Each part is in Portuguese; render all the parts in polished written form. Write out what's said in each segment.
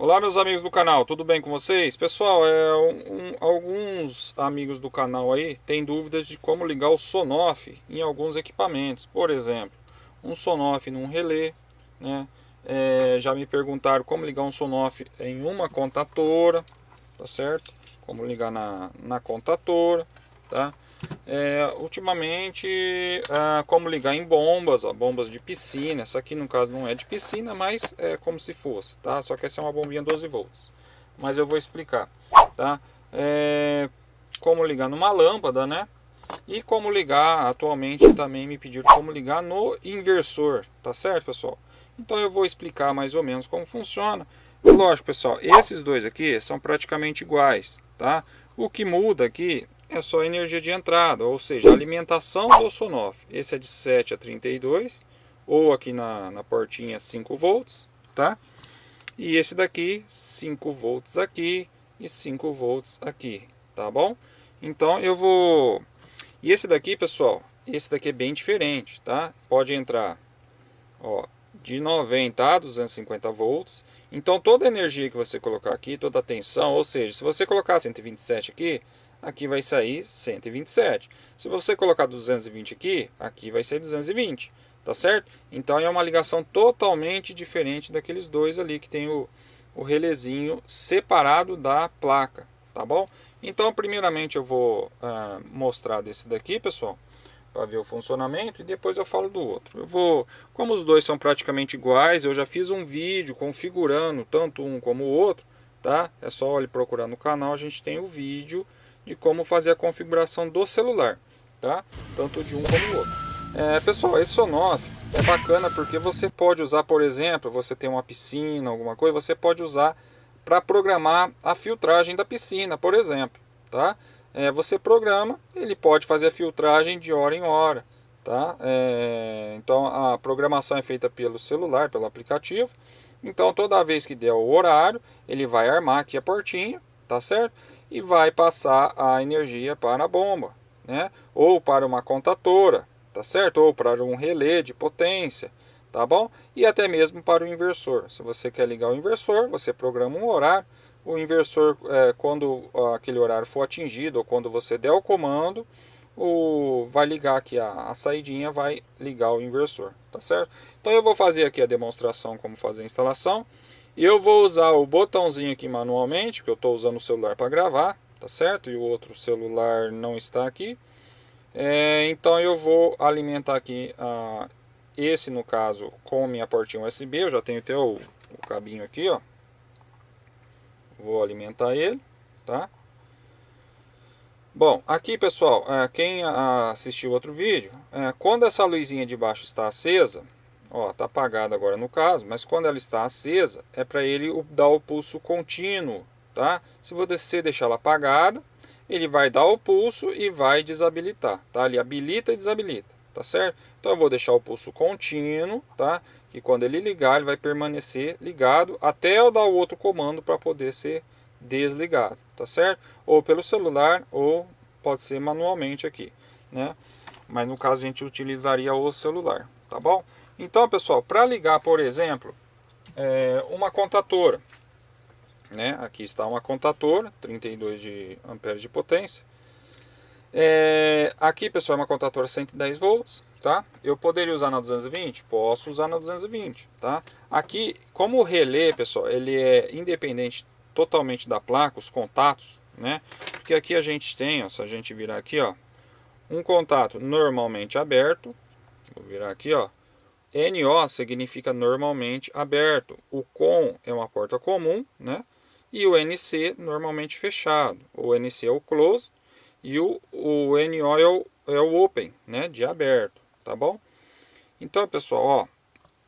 Olá, meus amigos do canal, tudo bem com vocês? Pessoal, alguns amigos do canal aí têm dúvidas de como ligar o Sonoff em alguns equipamentos. Por exemplo, um Sonoff num relé, né? Já me perguntaram como ligar um Sonoff em uma contatora, tá certo? Como ligar na contatora, tá? Ultimamente, como ligar em bombas, ó, bombas de piscina. Essa aqui no caso não é de piscina, mas é como se fosse, tá? Só que essa é uma bombinha 12 volts. Mas eu vou explicar, tá? Como ligar numa lâmpada, né? E como ligar, atualmente também me pediram como ligar no inversor, tá certo, pessoal? Então eu vou explicar mais ou menos como funciona. E lógico, pessoal, esses dois aqui são praticamente iguais, tá? O que muda aqui é só a energia de entrada, ou seja, a alimentação do Sonoff. Esse é de 7 a 32, ou aqui na portinha 5 volts, tá? E esse daqui 5 volts aqui e 5 volts aqui, tá bom? Então eu vou... E esse daqui, pessoal, esse daqui é bem diferente, tá? Pode entrar, ó, de 90 a 250 volts. Então toda a energia que você colocar aqui, toda a tensão, ou seja, se você colocar 127 aqui, aqui vai sair 127. Se você colocar 220 aqui, aqui vai sair 220, tá certo? Então é uma ligação totalmente diferente daqueles dois ali que tem o relézinho separado da placa, tá bom? Então primeiramente eu vou mostrar desse daqui, pessoal, para ver o funcionamento, e depois eu falo do outro. Como os dois são praticamente iguais, eu já fiz um vídeo configurando tanto um como o outro, tá? É só ele procurar no canal, a gente tem o vídeo de como fazer a configuração do celular, tá? Tanto de um como o outro. Pessoal, esse Sonoff é bacana porque você pode usar, por exemplo, você tem uma piscina, alguma coisa, você pode usar para programar a filtragem da piscina, por exemplo, tá? Você programa, ele pode fazer a filtragem de hora em hora, tá? Então a programação é feita pelo celular, pelo aplicativo. Então toda vez que der o horário, ele vai armar aqui a portinha, tá certo? E vai passar a energia para a bomba, né? Ou para uma contatora, tá certo? Ou para um relé de potência, tá bom? E até mesmo para o inversor. Se você quer ligar o inversor, você programa um horário. O inversor, quando aquele horário for atingido, ou quando você der o comando, vai ligar aqui a saidinha, vai ligar o inversor, tá certo? Então eu vou fazer aqui a demonstração como fazer a instalação. E eu vou usar o botãozinho aqui manualmente, porque eu estou usando o celular para gravar, tá certo? E o outro celular não está aqui. Então eu vou alimentar aqui, esse no caso, com minha portinha USB. Eu já tenho até o cabinho aqui, ó. Vou alimentar ele, tá? Bom, aqui pessoal, quem assistiu outro vídeo, quando essa luzinha de baixo está acesa, ó, tá apagada agora no caso, mas quando ela está acesa, é para ele dar o pulso contínuo, tá? Se você deixar ela apagada, ele vai dar o pulso e vai desabilitar, tá? Ele habilita e desabilita, tá certo? Então eu vou deixar o pulso contínuo, tá? Que quando ele ligar, ele vai permanecer ligado até eu dar o outro comando para poder ser desligado, tá certo? Ou pelo celular, ou pode ser manualmente aqui, né? Mas no caso a gente utilizaria o celular, tá bom? Então, pessoal, para ligar, por exemplo, uma contatora, né? Aqui está uma contatora, 32 de amperes de potência. Aqui, pessoal, é uma contatora 110 volts, tá? Eu poderia usar na 220? Posso usar na 220, tá? Aqui, como o relé, pessoal, ele é independente totalmente da placa, os contatos, né? Porque aqui a gente tem, ó, se a gente virar aqui, ó, um contato normalmente aberto. Vou virar aqui, ó. NO significa normalmente aberto. O COM é uma porta comum, né? E o NC normalmente fechado. O NC é o close e o NO é o open, né? De aberto, tá bom? Então, pessoal, ó,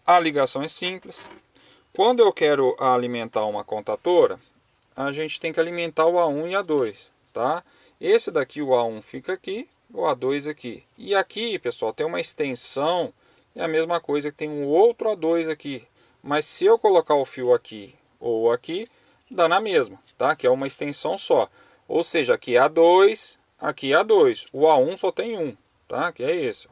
a ligação é simples. Quando eu quero alimentar uma contatora, a gente tem que alimentar o A1 e A2, tá? Esse daqui, o A1 fica aqui, o A2 aqui. E aqui, pessoal, tem uma extensão, é a mesma coisa que tem um outro A2 aqui. Mas se eu colocar o fio aqui ou aqui, dá na mesma, tá? Que é uma extensão só. Ou seja, aqui é A2, aqui é A2. O A1 só tem um, tá? Que é esse.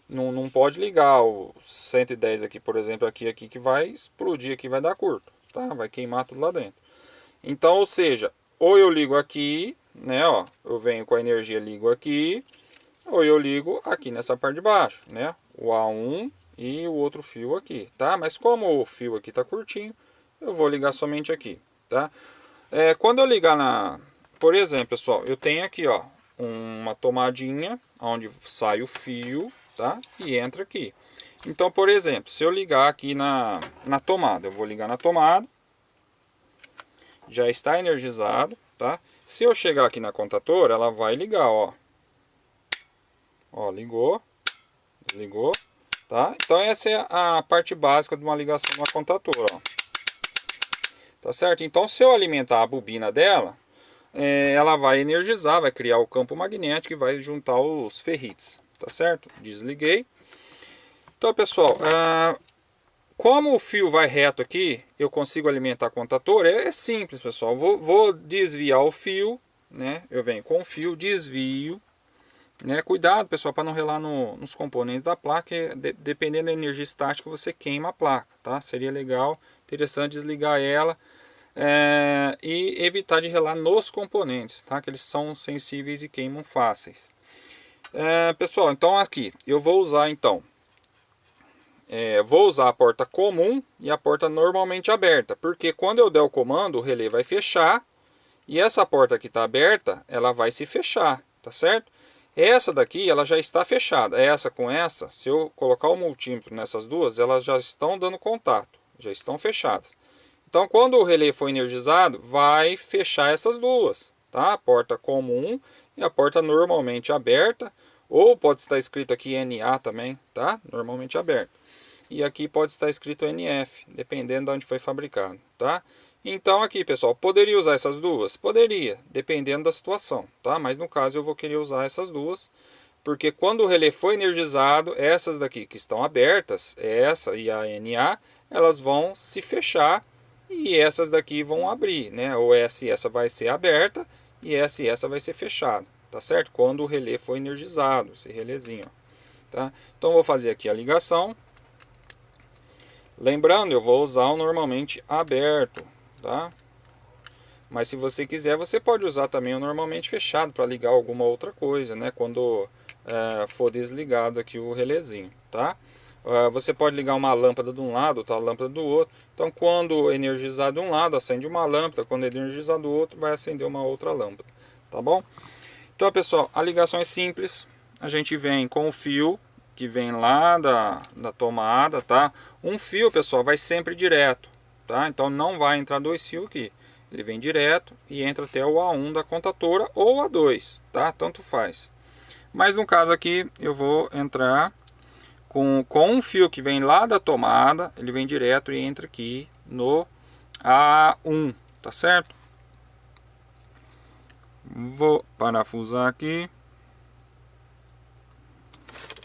Não pode ligar o 110 aqui, por exemplo, aqui que vai explodir, aqui vai dar curto, tá? Vai queimar tudo lá dentro. Então, ou seja, ou eu ligo aqui, né, ó, eu venho com a energia, ligo aqui, ou eu ligo aqui nessa parte de baixo, né, o A1 e o outro fio aqui, tá? Mas como o fio aqui tá curtinho, eu vou ligar somente aqui, tá? Quando eu ligar por exemplo, pessoal, eu tenho aqui, ó, uma tomadinha onde sai o fio, tá? E entra aqui. Então, por exemplo, se eu ligar aqui na tomada, eu vou ligar na tomada, já está energizado, tá? Se eu chegar aqui na contatora, ela vai ligar, ó. Ó, ligou, desligou, tá? Então essa é a parte básica de uma ligação de uma contatora, ó. Tá certo? Então se eu alimentar a bobina dela, ela vai energizar, vai criar o campo magnético e vai juntar os ferrites, tá certo? Desliguei. Então, pessoal, como o fio vai reto aqui, eu consigo alimentar a contatora. É simples, pessoal. Vou desviar o fio, né? Eu venho com o fio, desvio, né? Cuidado, pessoal, para não relar nos componentes da placa. Dependendo da energia estática, você queima a placa, tá? Seria legal, interessante desligar ela e evitar de relar nos componentes, tá? Que eles são sensíveis e queimam fáceis. Pessoal, então aqui eu vou usar vou usar a porta comum e a porta normalmente aberta, porque quando eu der o comando, o relé vai fechar e essa porta que está aberta, ela vai se fechar, tá certo? Essa daqui, ela já está fechada, essa com essa, se eu colocar o multímetro nessas duas, elas já estão dando contato, já estão fechadas. Então, quando o relé for energizado, vai fechar essas duas, tá? A porta comum e a porta normalmente aberta, ou pode estar escrito aqui NA também, tá? Normalmente aberta. E aqui pode estar escrito NF, dependendo de onde foi fabricado, tá? Então aqui, pessoal, poderia usar essas duas? Poderia, dependendo da situação, tá? Mas no caso eu vou querer usar essas duas, porque quando o relé for energizado, essas daqui que estão abertas, essa e a NA, elas vão se fechar e essas daqui vão abrir, né? Ou essa e essa vai ser aberta e essa vai ser fechada, tá certo? Quando o relé for energizado, esse relézinho, ó, tá? Então eu vou fazer aqui a ligação. Lembrando, eu vou usar o normalmente aberto, tá? Mas se você quiser, você pode usar também o normalmente fechado para ligar alguma outra coisa, né? Quando for desligado aqui o relézinho, tá? Você pode ligar uma lâmpada de um lado, outra lâmpada do outro. Então, quando energizar de um lado, acende uma lâmpada. Quando energizar do outro, vai acender uma outra lâmpada, tá bom? Então, pessoal, a ligação é simples. A gente vem com o fio que vem lá da tomada, tá? Um fio, pessoal, vai sempre direto, tá? Então não vai entrar dois fios aqui. Ele vem direto e entra até o A1 da contatora ou A2, tá? Tanto faz. Mas no caso aqui eu vou entrar com um fio que vem lá da tomada, ele vem direto e entra aqui no A1, tá certo? Vou parafusar aqui.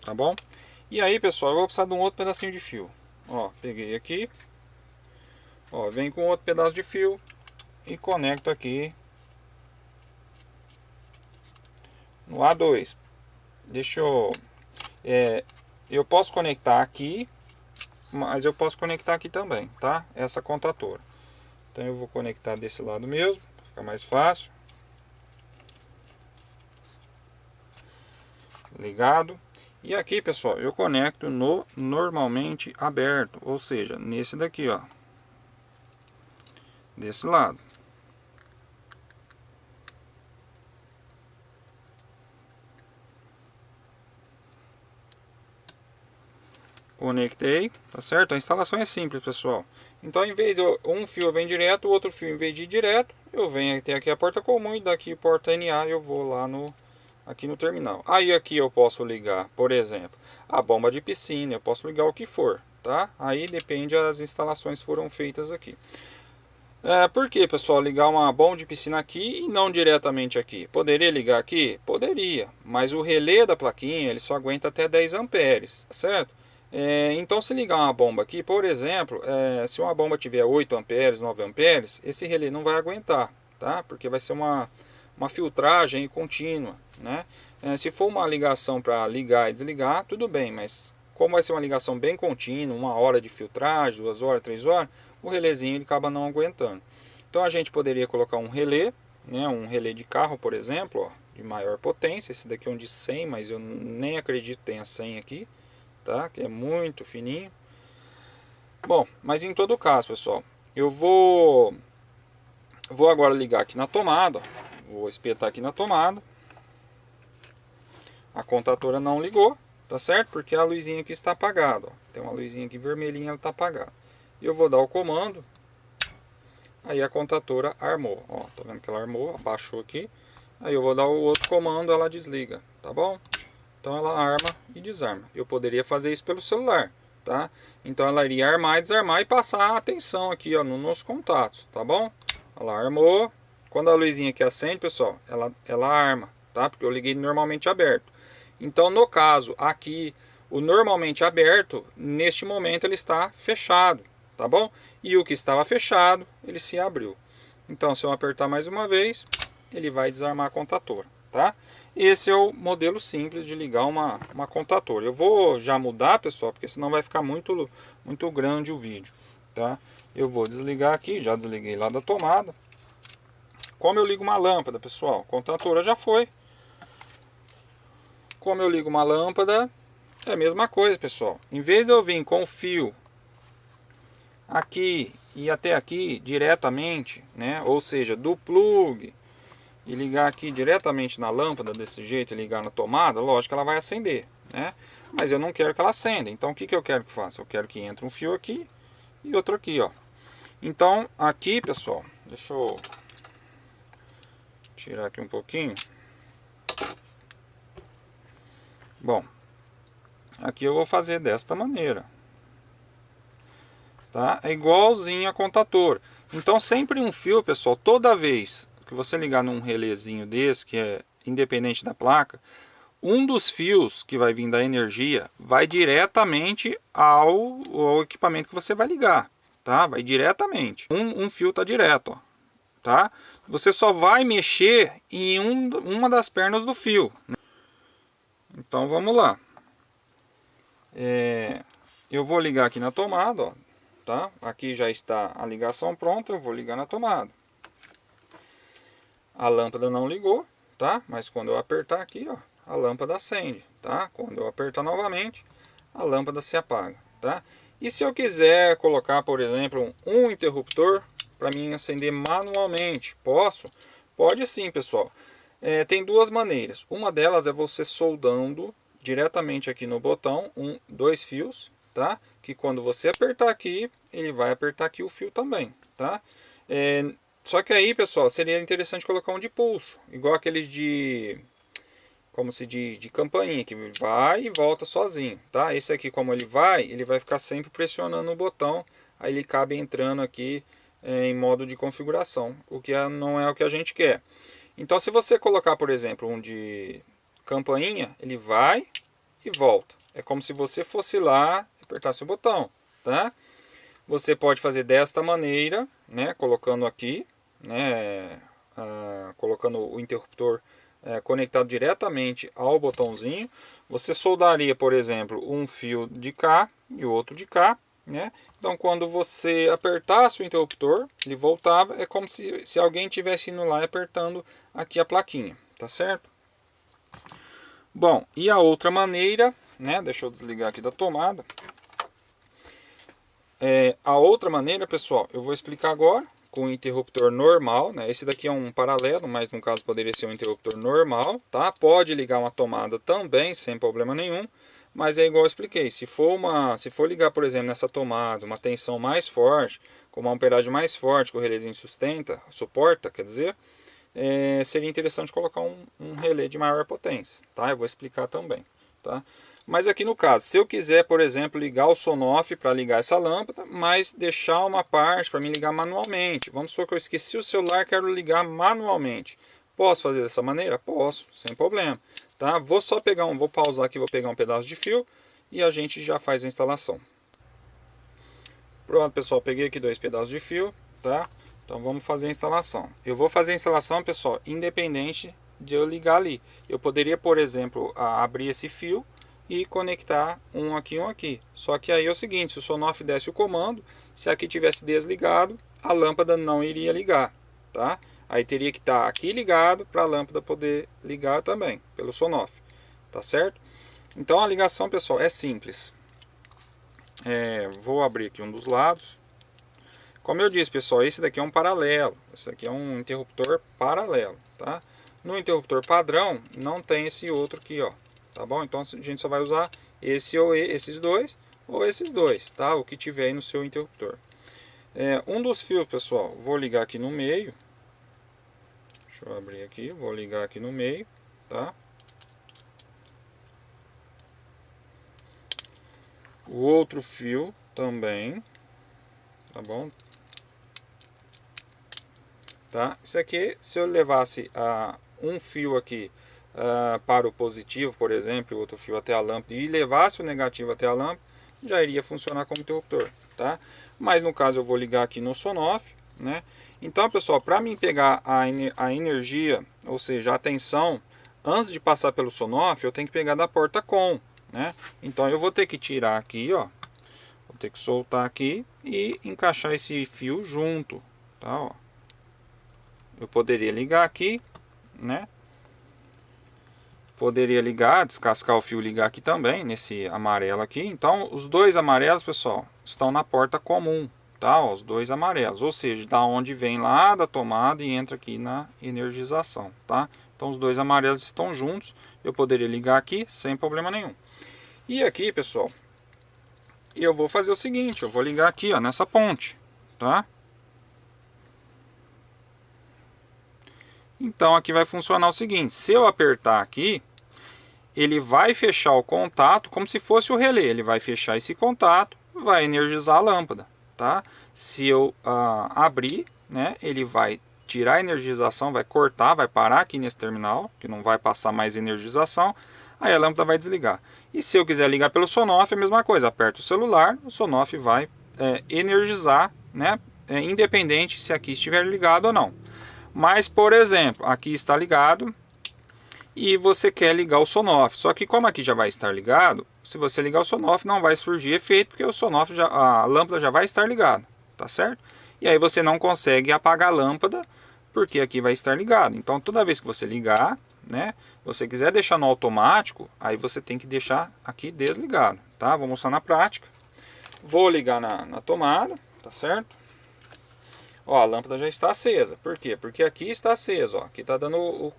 Tá bom? E aí, pessoal, eu vou precisar de um outro pedacinho de fio. Ó, peguei aqui. Ó, vem com outro pedaço de fio e conecto aqui no A2. Deixa eu... eu posso conectar aqui, mas eu posso conectar aqui também, tá? Essa contatora. Então eu vou conectar desse lado mesmo, para ficar mais fácil. Ligado. E aqui, pessoal, eu conecto no normalmente aberto, ou seja, nesse daqui, ó, desse lado. Conectei, tá certo? A instalação é simples, pessoal. Então, em vez de um fio vem direto, o outro fio em vez de ir direto, eu venho até aqui a porta comum e daqui porta NA eu vou lá aqui no terminal. Aí aqui eu posso ligar, por exemplo, a bomba de piscina, eu posso ligar o que for, tá? Aí depende das instalações que foram feitas aqui. Por que, pessoal, ligar uma bomba de piscina aqui e não diretamente aqui? Poderia ligar aqui? Poderia, mas o relé da plaquinha ele só aguenta até 10 amperes, certo? Então se ligar uma bomba aqui, por exemplo, se uma bomba tiver 8 amperes, 9 amperes, esse relé não vai aguentar, tá? Porque vai ser uma filtragem contínua, né? Se for uma ligação para ligar e desligar, tudo bem, mas como vai ser uma ligação bem contínua, 1 hora de filtragem, 2 horas, 3 horas, o relézinho ele acaba não aguentando. Então a gente poderia colocar um relé, né, um relé de carro, por exemplo, ó, de maior potência. Esse daqui é um de 100, mas eu nem acredito que tenha 100 aqui, tá? Que é muito fininho. Bom, mas em todo caso, pessoal, eu vou agora ligar aqui na tomada, ó. Vou espetar aqui na tomada. A contatora não ligou, tá certo? Porque a luzinha aqui está apagada, ó. Tem uma luzinha aqui vermelhinha, ela está apagada. E eu vou dar o comando. Aí a contatora armou, ó, tá vendo que ela armou, abaixou aqui. Aí eu vou dar o outro comando, ela desliga, tá bom? Então ela arma e desarma. Eu poderia fazer isso pelo celular, tá? Então ela iria armar e desarmar e passar a atenção aqui, ó, nos contatos, tá bom? Ela armou. Quando a luzinha aqui acende, pessoal, ela arma, tá? Porque eu liguei normalmente aberto. Então no caso aqui, o normalmente aberto, neste momento ele está fechado, tá bom? E o que estava fechado, ele se abriu. Então se eu apertar mais uma vez, ele vai desarmar a contatora, tá? Esse é o modelo simples de ligar uma contatora. Eu vou já mudar, pessoal, porque senão vai ficar muito grande o vídeo, tá? Eu vou desligar aqui, já desliguei lá da tomada. Como eu ligo uma lâmpada, pessoal, a contatora já foi. Como eu ligo uma lâmpada, é a mesma coisa, pessoal. Em vez de eu vir com o fio aqui e até aqui diretamente, né? Ou seja, do plug e ligar aqui diretamente na lâmpada desse jeito e ligar na tomada, lógico que ela vai acender, né? Mas eu não quero que ela acenda. Então o que eu quero que faça? Eu quero que entre um fio aqui e outro aqui, ó. Então aqui, pessoal, deixa eu tirar aqui um pouquinho. Bom, aqui eu vou fazer desta maneira, tá? É igualzinho a contator. Então sempre um fio, pessoal, toda vez que você ligar num relézinho desse, que é independente da placa, um dos fios que vai vir da energia vai diretamente ao equipamento que você vai ligar, tá? Vai diretamente. Um fio tá direto, ó, tá? Você só vai mexer em uma das pernas do fio. Então vamos lá. Eu vou ligar aqui na tomada, ó, tá? Aqui já está a ligação pronta, eu vou ligar na tomada. A lâmpada não ligou, tá? Mas quando eu apertar aqui, ó, a lâmpada acende, tá? Quando eu apertar novamente, a lâmpada se apaga, tá? E se eu quiser colocar, por exemplo, um interruptor para mim acender manualmente, posso? Pode sim, pessoal. Tem duas maneiras. Uma delas é você soldando diretamente aqui no botão dois fios, tá? Que quando você apertar aqui, ele vai apertar aqui o fio também, tá? Só que aí, pessoal, seria interessante colocar um de pulso, igual aqueles de, como se diz, de campainha, que vai e volta sozinho, tá? Esse aqui, como ele vai ficar sempre pressionando o botão, aí ele cabe entrando aqui em modo de configuração, o que não é o que a gente quer. Então se você colocar, por exemplo, um de campainha, ele vai e volta. É como se você fosse lá e apertasse o botão, tá? Você pode fazer desta maneira, né? Colocando aqui, né? Colocando o interruptor conectado diretamente ao botãozinho. Você soldaria, por exemplo, um fio de cá e outro de cá, né? Então quando você apertasse o interruptor, ele voltava, é como se alguém estivesse indo lá e apertando aqui a plaquinha, tá certo? Bom, e a outra maneira, né? Deixa eu desligar aqui da tomada. A outra maneira, pessoal, eu vou explicar agora com o interruptor normal, né? Esse daqui é um paralelo, mas no caso poderia ser um interruptor normal, tá? Pode ligar uma tomada também, sem problema nenhum. Mas é igual eu expliquei, se for ligar, por exemplo, nessa tomada, uma tensão mais forte, com uma amperagem mais forte, que o relézinho suporta, quer dizer, seria interessante colocar um relé de maior potência, tá? Eu vou explicar também, tá? Mas aqui no caso, se eu quiser, por exemplo, ligar o Sonoff para ligar essa lâmpada, mas deixar uma parte para me ligar manualmente. Vamos supor que eu esqueci o celular e quero ligar manualmente. Posso fazer dessa maneira? Posso, sem problema. Tá? Vou pausar aqui, vou pegar um pedaço de fio e a gente já faz a instalação. Pronto, pessoal, peguei aqui 2 pedaços de fio, tá? Então vamos fazer a instalação. Eu vou fazer a instalação, pessoal, independente de eu ligar ali. Eu poderia, por exemplo, abrir esse fio, e conectar um aqui. Só que aí é o seguinte, se o Sonoff desse o comando, se aqui tivesse desligado, a lâmpada não iria ligar, tá? Aí teria que estar aqui ligado para a lâmpada poder ligar também, pelo Sonoff, tá certo? Então a ligação, pessoal, é simples. Vou abrir aqui um dos lados. Como eu disse, pessoal, esse daqui é um paralelo. Esse daqui é um interruptor paralelo, tá? No interruptor padrão, não tem esse outro aqui, ó. Tá bom? Então a gente só vai usar esse ou esses dois, ou esses dois, tá? O que tiver aí no seu interruptor. Um dos fios, pessoal, vou ligar aqui no meio. Deixa eu abrir aqui, vou ligar aqui no meio, tá? O outro fio também, tá bom? Tá? Isso aqui, se eu levasse um fio aqui para o positivo, por exemplo, o outro fio até a lâmpada, e levasse o negativo até a lâmpada, já iria funcionar como interruptor, tá? Mas no caso eu vou ligar aqui no Sonoff, né? Então, pessoal, para mim pegar a energia, ou seja, a tensão, antes de passar pelo Sonoff, eu tenho que pegar da porta COM, né? Então eu vou ter que tirar aqui, ó, vou ter que soltar aqui e encaixar esse fio junto, tá? Ó. Eu poderia ligar aqui, né? Poderia ligar, descascar o fio e ligar aqui também, nesse amarelo aqui. Então, os dois amarelos, pessoal, estão na porta comum, tá? Ó, os dois amarelos, ou seja, da onde vem lá da tomada e entra aqui na energização, tá? Então, os dois amarelos estão juntos. Eu poderia ligar aqui sem problema nenhum. E aqui, pessoal, eu vou fazer o seguinte, eu vou ligar aqui, ó, nessa ponte, tá? Então aqui vai funcionar o seguinte, se eu apertar aqui, ele vai fechar o contato como se fosse o relé, ele vai fechar esse contato, vai energizar a lâmpada, tá? Se eu abrir, né, ele vai tirar a energização, vai cortar, vai parar aqui nesse terminal, que não vai passar mais energização, aí a lâmpada vai desligar. E se eu quiser ligar pelo Sonoff, é a mesma coisa, aperto o celular, o Sonoff vai energizar, né, independente se aqui estiver ligado ou não. Mas, por exemplo, aqui está ligado e você quer ligar o Sonoff. Só que como aqui já vai estar ligado, se você ligar o Sonoff não vai surgir efeito, porque o Sonoff a lâmpada já vai estar ligada, tá certo? E aí você não consegue apagar a lâmpada, porque aqui vai estar ligado. Então toda vez que você ligar, né, você quiser deixar no automático, aí você tem que deixar aqui desligado, tá? Vou mostrar na prática. Vou ligar na tomada, tá certo? Ó, a lâmpada já está acesa. Por quê? Porque aqui está aceso, ó. Aqui está dando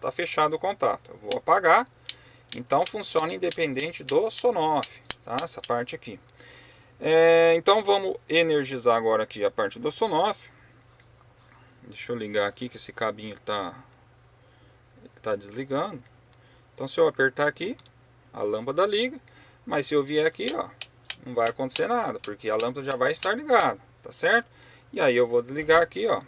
tá fechado o contato. Eu vou apagar. Então funciona independente do Sonoff, tá? Essa parte aqui. Então vamos energizar agora aqui a parte do Sonoff. Deixa eu ligar aqui que esse cabinho tá desligando. Então se eu apertar aqui, a lâmpada liga. Mas se eu vier aqui, ó, não vai acontecer nada, porque a lâmpada já vai estar ligada, tá certo? E aí eu vou desligar aqui, ó.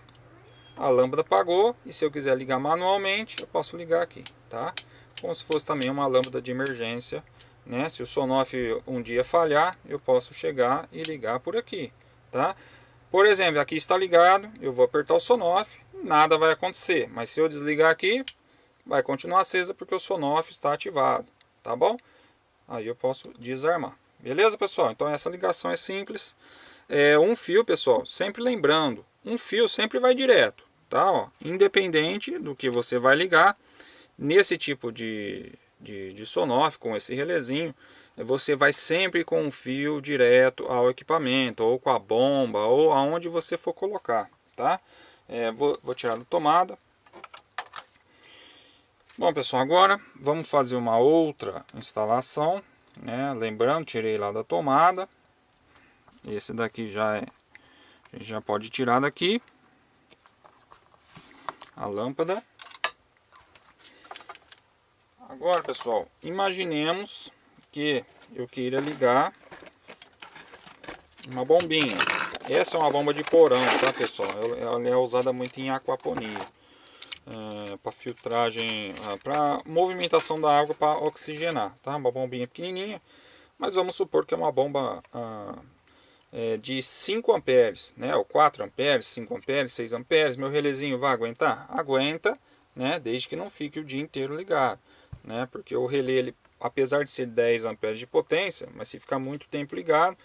A lâmpada apagou. E se eu quiser ligar manualmente, eu posso ligar aqui, tá? Como se fosse também uma lâmpada de emergência, né? Se o Sonoff um dia falhar, eu posso chegar e ligar por aqui, tá? Por exemplo, aqui está ligado. Eu vou apertar o Sonoff, nada vai acontecer. Mas se eu desligar aqui, vai continuar acesa porque o Sonoff está ativado, tá bom? Aí eu posso desarmar. Beleza, pessoal? Então essa ligação é simples. Um fio, pessoal, sempre lembrando, um fio sempre vai direto, tá? Ó, independente do que você vai ligar, nesse tipo de Sonoff, com esse relézinho, você vai sempre com um fio direto ao equipamento, ou com a bomba, ou aonde você for colocar, tá? Vou tirar da tomada. Bom, pessoal, agora vamos fazer uma outra instalação, né? Lembrando, tirei lá da tomada. Esse daqui a gente já pode tirar daqui a lâmpada. Agora, pessoal, imaginemos que eu queira ligar uma bombinha. Essa é uma bomba de porão, tá, pessoal? Ela é usada muito em aquaponia, para filtragem, para movimentação da água, para oxigenar, tá? Uma bombinha pequenininha, mas vamos supor que é uma bomba de 5 amperes, né? Ou 4 amperes, 5 amperes, 6 amperes. Meu relézinho vai aguentar? Aguenta, né? Desde que não fique o dia inteiro ligado, né? Porque o relé, apesar de ser 10 amperes de potência, mas se ficar muito tempo ligado,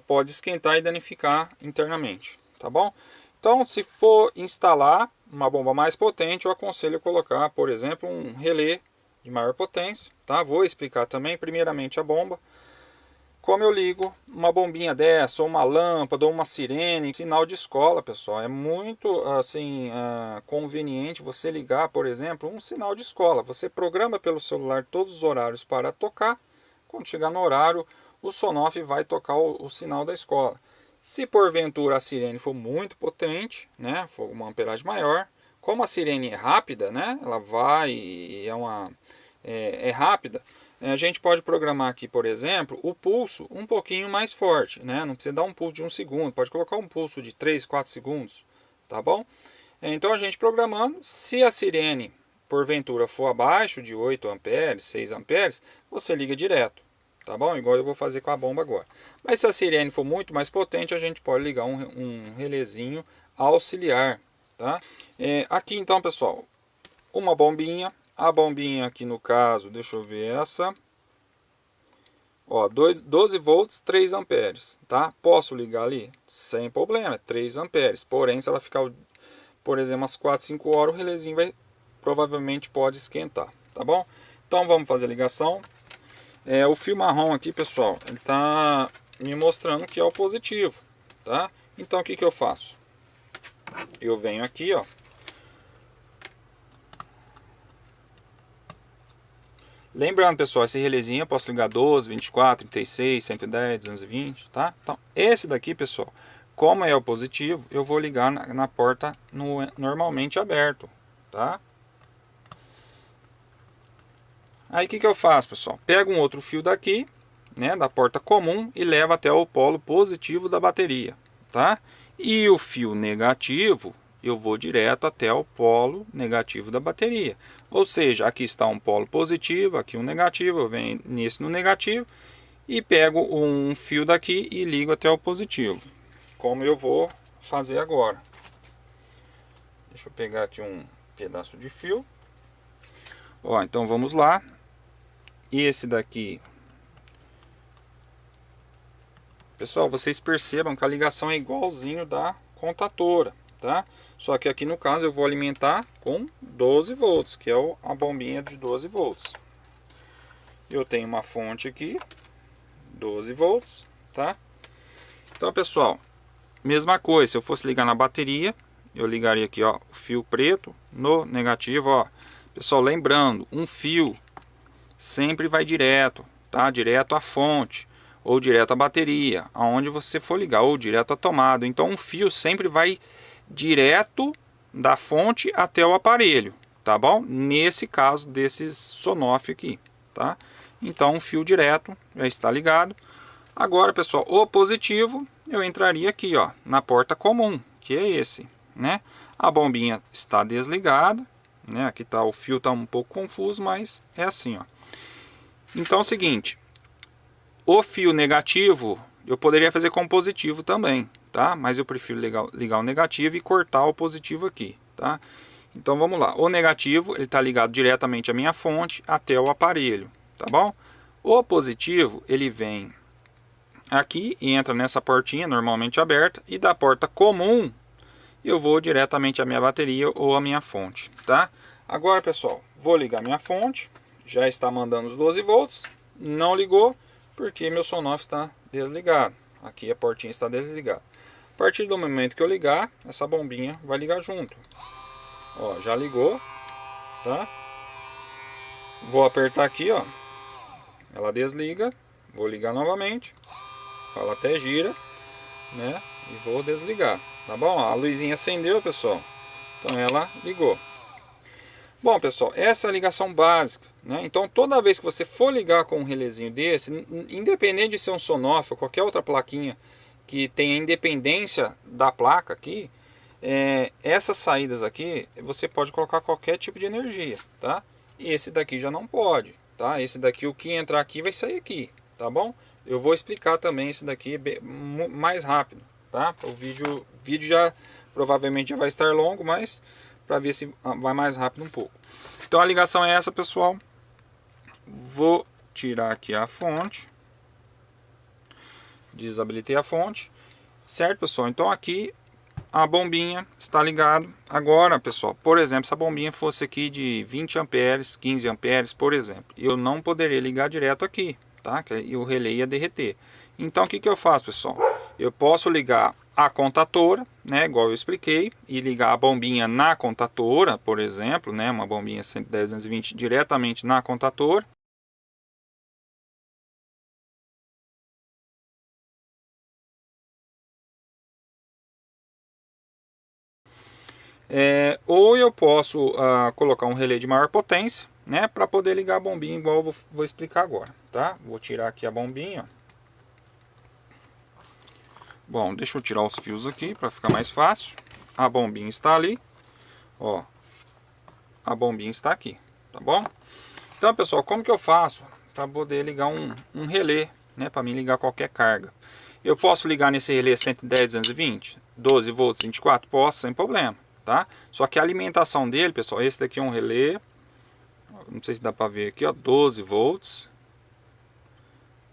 pode esquentar e danificar internamente, tá bom? Então, se for instalar uma bomba mais potente, eu aconselho colocar, por exemplo, um relé de maior potência, tá? Vou explicar também, primeiramente, a bomba. Como eu ligo uma bombinha dessa, ou uma lâmpada, ou uma sirene, sinal de escola, pessoal. É muito assim conveniente você ligar, por exemplo, um sinal de escola. Você programa pelo celular todos os horários para tocar. Quando chegar no horário, o Sonoff vai tocar o sinal da escola. Se porventura a sirene for muito potente, né, for uma amperagem maior, como a sirene é rápida, né, ela vai e é rápida, a gente pode programar aqui, por exemplo, o pulso um pouquinho mais forte, né? Não precisa dar um pulso de 1 segundo, pode colocar um pulso de 3, 4 segundos, tá bom? Então a gente programando, se a sirene porventura for abaixo de 8 amperes, 6 amperes, você liga direto, tá bom? Igual eu vou fazer com a bomba agora. Mas se a sirene for muito mais potente, a gente pode ligar um relézinho auxiliar, tá? Aqui então, pessoal, uma bombinha. A bombinha aqui no caso, deixa eu ver essa. Ó, 12 volts, 3 amperes, tá? Posso ligar ali? Sem problema, é 3 amperes. Porém, se ela ficar, por exemplo, umas 4, 5 horas, o relézinho provavelmente pode esquentar, tá bom? Então vamos fazer a ligação. O fio marrom aqui, pessoal, ele tá me mostrando que é o positivo, tá? Então o que que eu faço? Eu venho aqui, ó. Lembrando, pessoal, esse relézinho eu posso ligar 12, 24, 36, 110, 220, tá? Então, esse daqui, pessoal, como é o positivo, eu vou ligar na porta normalmente aberto, tá? Aí, o que que eu faço, pessoal? Pego um outro fio daqui, né, da porta comum e levo até o polo positivo da bateria, tá? E o fio negativo, eu vou direto até o polo negativo da bateria. Ou seja, aqui está um polo positivo, aqui um negativo, eu venho nesse no negativo e pego um fio daqui e ligo até o positivo. Como eu vou fazer agora. Deixa eu pegar aqui um pedaço de fio. Ó, então vamos lá. Esse daqui. Pessoal, vocês percebam que a ligação é igualzinho da contatora, tá? Só que aqui no caso eu vou alimentar com 12 volts, que é a bombinha de 12 volts. Eu tenho uma fonte aqui, 12 volts, tá? Então, pessoal, mesma coisa, se eu fosse ligar na bateria, eu ligaria aqui, ó, o fio preto no negativo, ó. Pessoal, lembrando, um fio sempre vai direto, tá? Direto à fonte, ou direto à bateria, aonde você for ligar, ou direto à tomada. Então, um fio sempre vai direto da fonte até o aparelho, tá bom? Nesse caso desses Sonoff aqui, tá? Então, um fio direto já está ligado. Agora, pessoal, o positivo eu entraria aqui, ó, na porta comum, que é esse, né? A bombinha está desligada, né? Aqui tá, o fio tá um pouco confuso, mas é assim, ó. Então é o seguinte, o fio negativo eu poderia fazer com positivo também, tá? Mas eu prefiro ligar o negativo e cortar o positivo aqui, tá? Então vamos lá, o negativo ele está ligado diretamente à minha fonte até o aparelho, tá bom? O positivo ele vem aqui e entra nessa portinha normalmente aberta, e da porta comum eu vou diretamente à minha bateria ou à minha fonte, tá? Agora, pessoal, vou ligar minha fonte, já está mandando os 12 volts, não ligou porque meu Sonoff está desligado. Aqui a portinha está desligada. A partir do momento que eu ligar, essa bombinha vai ligar junto. Ó, já ligou, tá? Vou apertar aqui, ó. Ela desliga, vou ligar novamente. Ela até gira, né? E vou desligar, tá bom? A luzinha acendeu, pessoal. Então ela ligou. Bom, pessoal, essa é a ligação básica, né? Então toda vez que você for ligar com um relézinho desse, independente de ser um Sonoff ou qualquer outra plaquinha que tenha independência da placa aqui, essas saídas aqui você pode colocar qualquer tipo de energia, tá? E esse daqui já não pode, tá? Esse daqui, o que entrar aqui vai sair aqui, tá bom? Eu vou explicar também esse daqui mais rápido, tá? O vídeo já provavelmente já vai estar longo, mas para ver se vai mais rápido um pouco. Então a ligação é essa, pessoal. Vou tirar aqui a fonte. Desabilitei a fonte. Certo, pessoal? Então aqui a bombinha está ligada. Agora, pessoal, por exemplo, se a bombinha fosse aqui de 20 amperes, 15 amperes, por exemplo, eu não poderia ligar direto aqui, tá? E o relé ia derreter. Então o que eu faço, pessoal? Eu posso ligar a contatora, né, igual eu expliquei, e ligar a bombinha na contatora, por exemplo, né, uma bombinha 110, 220 diretamente na contatora. Ou eu posso colocar um relé de maior potência, né, para poder ligar a bombinha, igual eu vou explicar agora, tá? Vou tirar aqui a bombinha. Bom, deixa eu tirar os fios aqui para ficar mais fácil. A bombinha está ali, ó. A bombinha está aqui, tá bom? Então, pessoal, como que eu faço para poder ligar um relé, né, para mim ligar qualquer carga? Eu posso ligar nesse relé 110, 220, 12 volts, 24? Posso, sem problema, tá? Só que a alimentação dele, pessoal, esse daqui é um relé, não sei se dá para ver aqui, ó, 12 volts.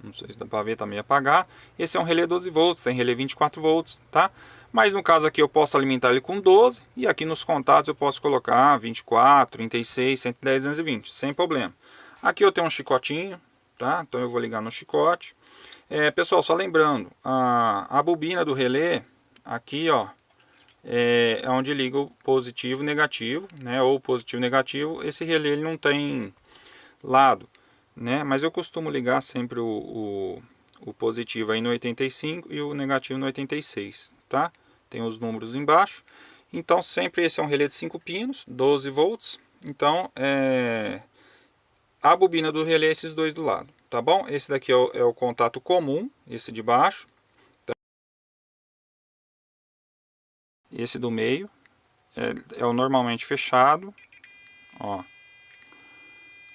Não sei se dá para ver, tá meio apagado. Esse é um relé 12 volts, tem relé 24 volts, tá? Mas no caso aqui eu posso alimentar ele com 12 e aqui nos contatos eu posso colocar 24, 36, 110, 220, sem problema. Aqui eu tenho um chicotinho, tá? Então eu vou ligar no chicote. Pessoal, só lembrando, a bobina do relé, aqui ó, é onde liga o positivo e negativo, né? Ou positivo e negativo. Esse relé ele não tem lado, né? Mas eu costumo ligar sempre o positivo aí no 85 e o negativo no 86, tá? Tem os números embaixo. Então sempre esse é um relé de 5 pinos, 12 volts. Então a bobina do relé é esses dois do lado, tá bom? Esse daqui é o contato comum, esse de baixo. Esse do meio é o normalmente fechado, ó.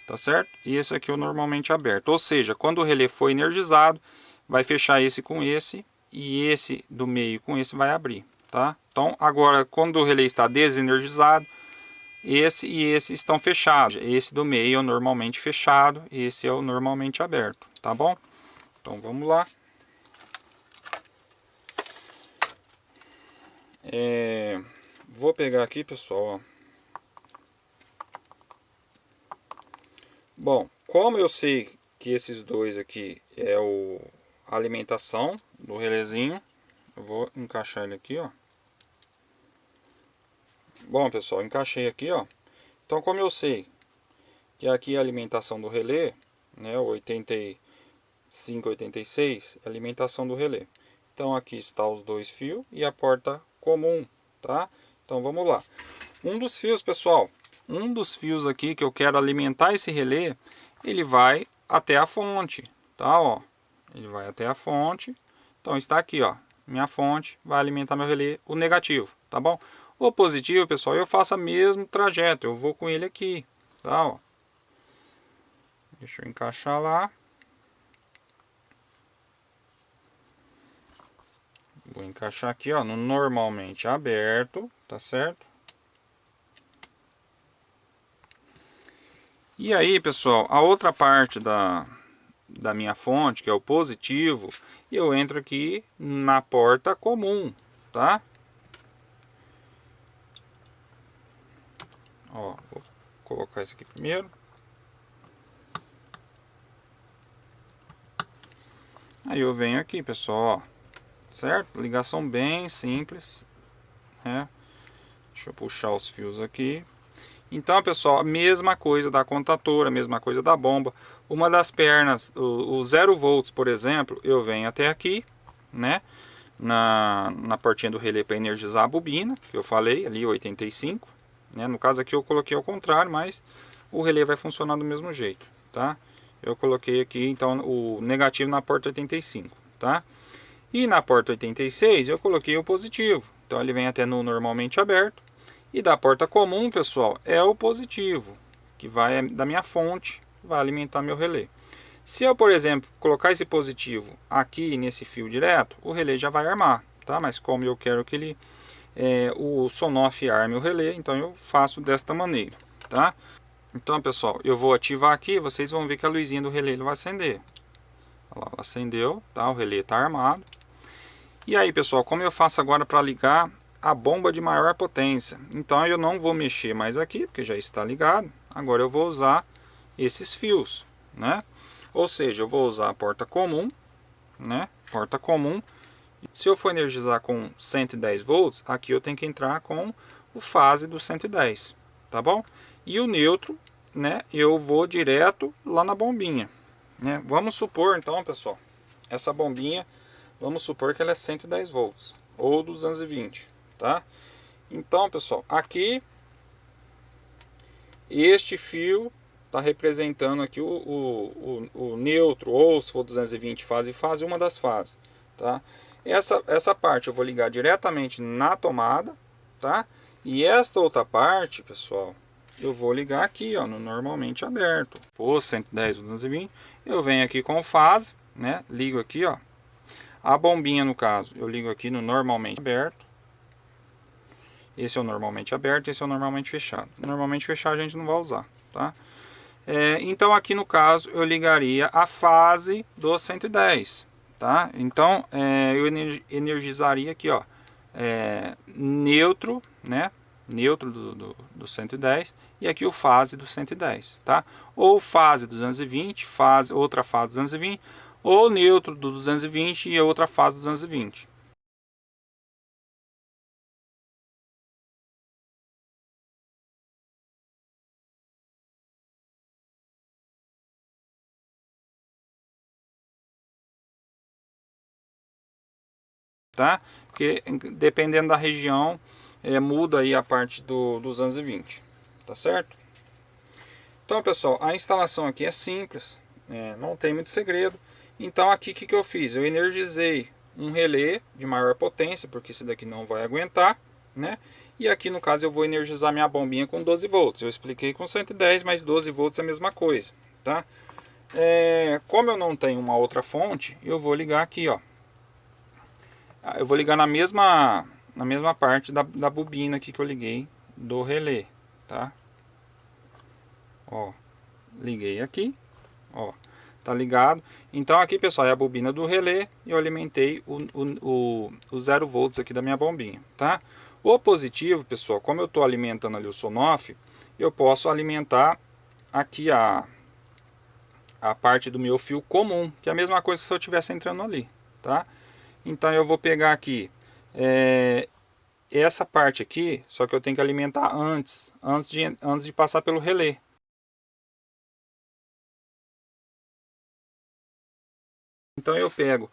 Tá certo? E esse aqui é o normalmente aberto. Ou seja, quando o relé for energizado, vai fechar esse com esse e esse do meio com esse vai abrir, tá? Então, agora quando o relé está desenergizado, esse e esse estão fechados. Esse do meio é o normalmente fechado, esse é o normalmente aberto, tá bom? Então, vamos lá. Vou pegar aqui, pessoal, ó. Bom, como eu sei que esses dois aqui é a alimentação do relézinho, eu vou encaixar ele aqui, ó. Bom, pessoal, encaixei aqui, ó. Então, como eu sei que aqui é a alimentação do relé, né, o 85, 86, é a alimentação do relé. Então, aqui está os dois fios e a porta comum, tá? Então, vamos lá. Um dos fios, pessoal, um dos fios aqui que eu quero alimentar esse relé, ele vai até a fonte, tá? Ó, ele vai até a fonte. Então está aqui, ó, minha fonte vai alimentar meu relé, o negativo, tá bom? O positivo, pessoal, eu faço o mesmo trajeto, eu vou com ele aqui, tá? Ó. Deixa eu encaixar lá. Vou encaixar aqui, ó, no normalmente aberto, tá certo? E aí, pessoal, a outra parte da minha fonte, que é o positivo, eu entro aqui na porta comum, tá? Ó, vou colocar isso aqui primeiro. Aí eu venho aqui, pessoal, ó, certo? Ligação bem simples, né? Deixa eu puxar os fios aqui. Então, pessoal, a mesma coisa da contatora, a mesma coisa da bomba. Uma das pernas, o 0 volts, por exemplo, eu venho até aqui, né? Na portinha do relé para energizar a bobina, que eu falei, ali 85. Né? No caso aqui eu coloquei ao contrário, mas o relé vai funcionar do mesmo jeito, tá? Eu coloquei aqui, então, o negativo na porta 85, tá? E na porta 86 eu coloquei o positivo. Então ele vem até no normalmente aberto. E da porta comum, pessoal, é o positivo, que vai da minha fonte, vai alimentar meu relé. Se eu, por exemplo, colocar esse positivo aqui nesse fio direto, o relé já vai armar, tá? Mas como eu quero que ele, o Sonoff arme o relé, então eu faço desta maneira, tá? Então, pessoal, eu vou ativar aqui, vocês vão ver que a luzinha do relé vai acender. Olha lá, ela acendeu, tá? O relé está armado. E aí, pessoal, como eu faço agora para ligar a bomba de maior potência? Então eu não vou mexer mais aqui, porque já está ligado. Agora eu vou usar esses fios, né? Ou seja, eu vou usar a porta comum, né? Porta comum. Se eu for energizar com 110 volts, aqui eu tenho que entrar com o fase do 110, tá bom? E o neutro, né? Eu vou direto lá na bombinha, né? Vamos supor então, pessoal, essa bombinha, vamos supor que ela é 110 volts ou 220, tá? Então, pessoal, aqui este fio está representando aqui o neutro, ou se for 220 fase e fase, uma das fases, tá? Essa parte eu vou ligar diretamente na tomada, tá? E esta outra parte, pessoal, eu vou ligar aqui, ó, no normalmente aberto. For 110 ou 220, eu venho aqui com fase, né? Ligo aqui, ó. A bombinha, no caso, eu ligo aqui no normalmente aberto. Esse é o normalmente aberto, esse é o normalmente fechado. Normalmente fechado a gente não vai usar, tá? Então aqui no caso eu ligaria a fase do 110, tá? Então eu energizaria aqui, ó, neutro, né? Neutro do 110 e aqui o fase do 110, tá? Ou fase 220, outra fase 220, ou neutro do 220 e outra fase 220. Tá? Porque dependendo da região muda aí a parte do 220, tá certo? Então, pessoal, a instalação aqui é simples, não tem muito segredo. Então aqui o que eu fiz? Eu energizei um relé de maior potência, porque esse daqui não vai aguentar, né? E aqui no caso eu vou energizar minha bombinha com 12 volts. Eu expliquei com 110, mas 12 volts é a mesma coisa, tá? Como eu não tenho uma outra fonte, eu vou ligar aqui, ó. Eu vou ligar na mesma parte da bobina aqui que eu liguei do relé, tá? Ó, liguei aqui, ó, tá ligado. Então aqui, pessoal, é a bobina do relé e eu alimentei o 0 volts aqui da minha bombinha, tá? O positivo, pessoal, como eu tô alimentando ali o Sonoff, eu posso alimentar aqui a parte do meu fio comum, que é a mesma coisa se eu estivesse entrando ali, tá? Então eu vou pegar aqui essa parte aqui, só que eu tenho que alimentar antes de passar pelo relé. Então eu pego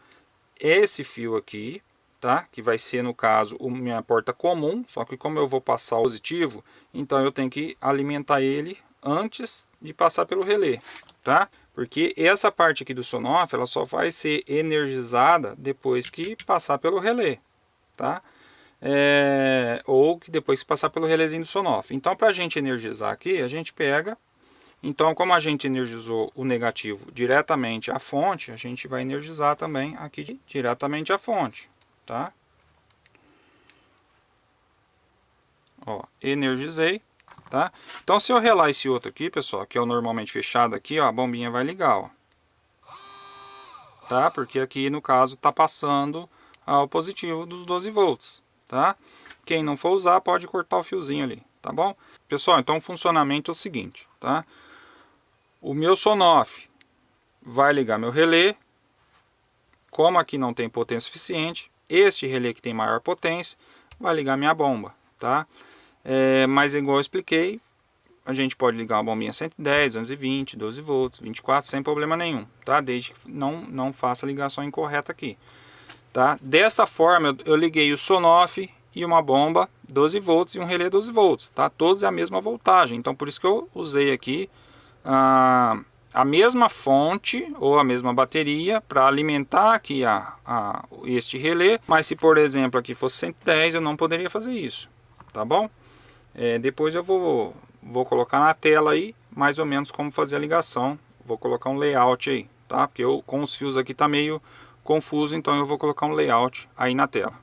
esse fio aqui, tá? Que vai ser no caso a minha porta comum, só que como eu vou passar o positivo, então eu tenho que alimentar ele antes de passar pelo relé, tá? Porque essa parte aqui do Sonoff, ela só vai ser energizada depois que passar pelo relé, tá? Ou que depois que passar pelo relézinho do Sonoff. Então, para a gente energizar aqui, a gente pega. Então, como a gente energizou o negativo diretamente à fonte, a gente vai energizar também aqui diretamente à fonte, tá? Ó, energizei, tá? Então, se eu relar esse outro aqui, pessoal, que é o normalmente fechado aqui, ó, a bombinha vai ligar, ó. Tá? Porque aqui, no caso, tá passando ao positivo dos 12 volts, tá? Quem não for usar, pode cortar o fiozinho ali, tá bom? Pessoal, então o funcionamento é o seguinte, tá? O meu Sonoff vai ligar meu relé. Como aqui não tem potência suficiente, este relé que tem maior potência vai ligar minha bomba, tá? Mas igual eu expliquei, a gente pode ligar uma bombinha 110, 220, 12 volts, 24, sem problema nenhum, tá? Desde que não faça a ligação incorreta aqui, tá? Dessa forma eu liguei o Sonoff e uma bomba 12 volts e um relé 12 volts, tá? Todos é a mesma voltagem, então por isso que eu usei aqui a mesma fonte ou a mesma bateria para alimentar aqui este relé, mas se por exemplo aqui fosse 110 eu não poderia fazer isso, tá bom? Depois eu vou colocar na tela aí mais ou menos como fazer a ligação, vou colocar um layout aí, tá? Porque com os fios aqui tá meio confuso, então eu vou colocar um layout aí na tela.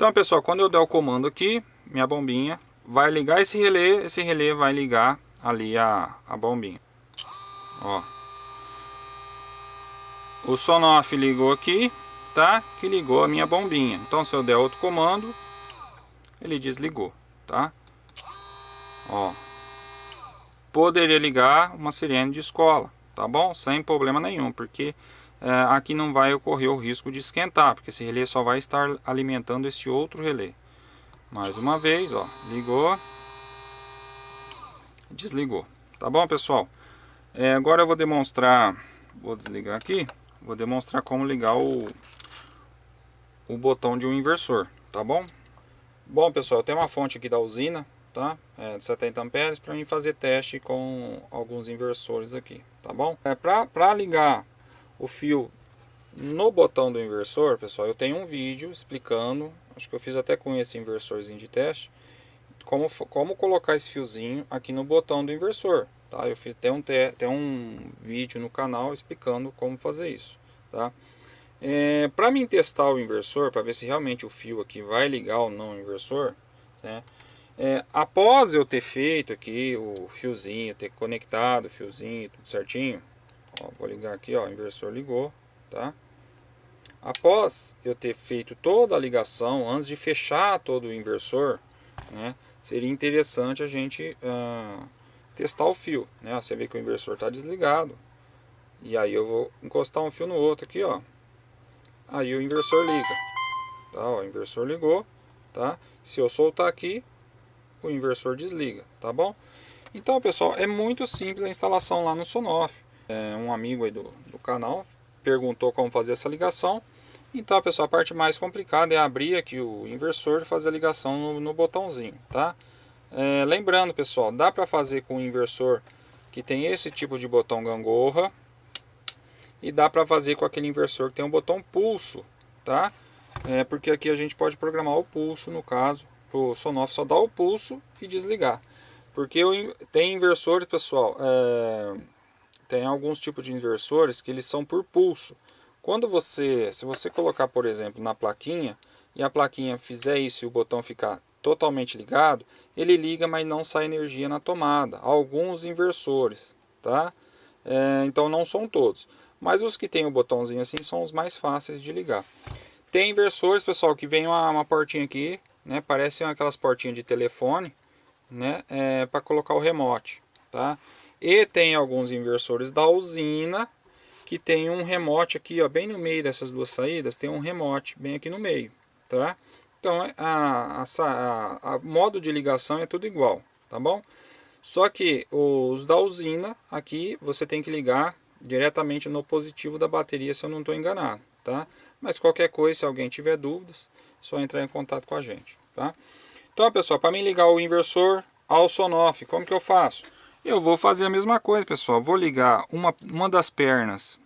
Então, pessoal, quando eu der o comando aqui, minha bombinha vai ligar esse relé vai ligar ali a bombinha. Ó. O Sonoff ligou aqui, tá? Que ligou a minha bombinha. Então, se eu der outro comando, ele desligou, tá? Ó. Poderia ligar uma sirene de escola, tá bom? Sem problema nenhum, porque aqui não vai ocorrer o risco de esquentar, porque esse relé só vai estar alimentando este outro relé. Mais uma vez, ó, ligou, desligou, tá bom, pessoal? Agora eu vou demonstrar, vou desligar aqui, vou demonstrar como ligar o botão de um inversor, tá bom? Bom, pessoal, eu tenho uma fonte aqui da usina, tá? De 70 amperes para mim fazer teste com alguns inversores aqui, tá bom? Para ligar o fio no botão do inversor, pessoal, eu tenho um vídeo explicando, acho que eu fiz até com esse inversorzinho de teste, como colocar esse fiozinho aqui no botão do inversor, tá? Eu fiz tem um vídeo no canal explicando como fazer isso, tá? Para mim testar o inversor, para ver se realmente o fio aqui vai ligar ou não o inversor, né? Após eu ter feito aqui o fiozinho, ter conectado o fiozinho, tudo certinho, ó, vou ligar aqui, ó, o inversor ligou, tá? Após eu ter feito toda a ligação, antes de fechar todo o inversor, né, seria interessante a gente testar o fio, né? Você vê que o inversor está desligado, e aí eu vou encostar um fio no outro aqui, ó. Aí o inversor liga, tá? Ó, o inversor ligou, tá? Se eu soltar aqui, o inversor desliga, tá bom? Então, pessoal, é muito simples a instalação lá no Sonoff. Um amigo aí do canal perguntou como fazer essa ligação. Então, pessoal, a parte mais complicada é abrir aqui o inversor e fazer a ligação no botãozinho, tá? Lembrando, pessoal, dá para fazer com o inversor que tem esse tipo de botão gangorra, e dá para fazer com aquele inversor que tem um botão pulso, tá? Porque aqui a gente pode programar o pulso, no caso, o Sonoff só dá o pulso e desligar. Porque tem inversores, pessoal, tem alguns tipos de inversores que eles são por pulso. Se você colocar, por exemplo, na plaquinha, e a plaquinha fizer isso e o botão ficar totalmente ligado, ele liga, mas não sai energia na tomada. Alguns inversores, tá? Então não são todos. Mas os que tem o botãozinho assim são os mais fáceis de ligar. Tem inversores, pessoal, que vem uma portinha aqui, né? Parecem aquelas portinhas de telefone, né? Para colocar o remote, tá? E tem alguns inversores da usina que tem um remote aqui, ó, bem no meio dessas duas saídas, tem um remote bem aqui no meio, tá? Então a modo de ligação é tudo igual, tá bom? Só que os da usina aqui você tem que ligar diretamente no positivo da bateria, se eu não estou enganado, tá? Mas qualquer coisa, se alguém tiver dúvidas, é só entrar em contato com a gente, tá? Então, pessoal, para mim ligar o inversor ao Sonoff, como que eu faço? Eu vou fazer a mesma coisa, pessoal. Vou ligar uma das pernas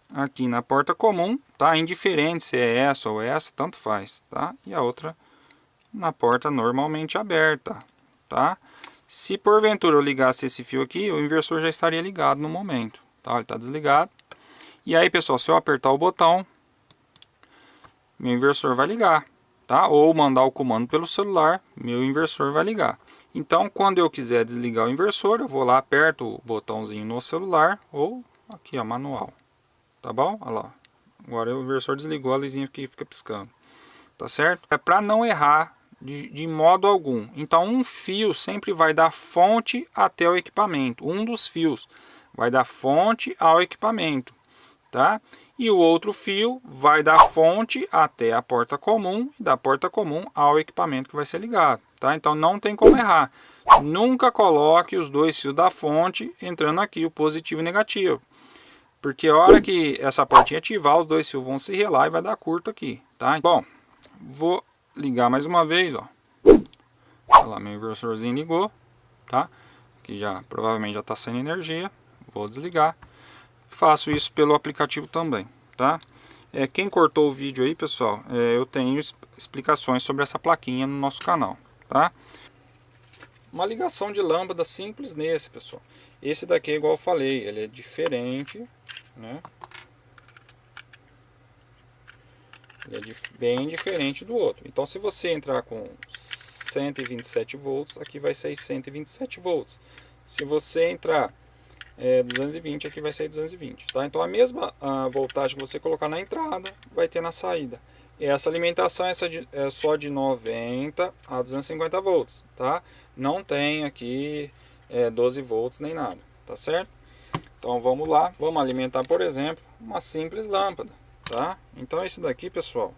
aqui na porta comum, tá? Indiferente se é essa ou essa, tanto faz, tá? E a outra na porta normalmente aberta, tá? Se porventura eu ligasse esse fio aqui, o inversor já estaria ligado no momento, tá? Ele está desligado. E aí, pessoal, se eu apertar o botão, meu inversor vai ligar, tá? Ou mandar o comando pelo celular, meu inversor vai ligar. Então, quando eu quiser desligar o inversor, eu vou lá, aperto o botãozinho no celular ou aqui, ó, manual. Tá bom? Olha lá. Agora o inversor desligou, a luzinha aqui fica piscando. Tá certo? É para não errar de modo algum. Então, um fio sempre vai da fonte até o equipamento. Um dos fios vai da fonte ao equipamento, tá? E o outro fio vai da fonte até a porta comum e da porta comum ao equipamento que vai ser ligado, tá? Então não tem como errar. Nunca coloque os dois fios da fonte entrando aqui, o positivo e negativo. Porque a hora que essa portinha ativar, os dois fios vão se relar e vai dar curto aqui, tá? Bom, vou ligar mais uma vez, ó. Olha lá, meu inversorzinho ligou, tá? Que já provavelmente já está saindo energia. Vou desligar. Faço isso pelo aplicativo também, tá? Quem cortou o vídeo aí, pessoal, eu tenho explicações sobre essa plaquinha no nosso canal, tá? Uma ligação de lâmpada simples nesse, pessoal. Esse daqui, igual eu falei, ele é diferente, né? Ele é bem diferente do outro. Então, se você entrar com 127 volts, aqui vai sair 127 volts. Se você entrar 220, aqui vai sair 220, tá? Então, a mesma voltagem que você colocar na entrada, vai ter na saída. E essa alimentação é só de 90 a 250 volts, tá? Não tem aqui 12 volts nem nada, tá certo? Então, vamos lá. Vamos alimentar, por exemplo, uma simples lâmpada, tá? Então, esse daqui, pessoal,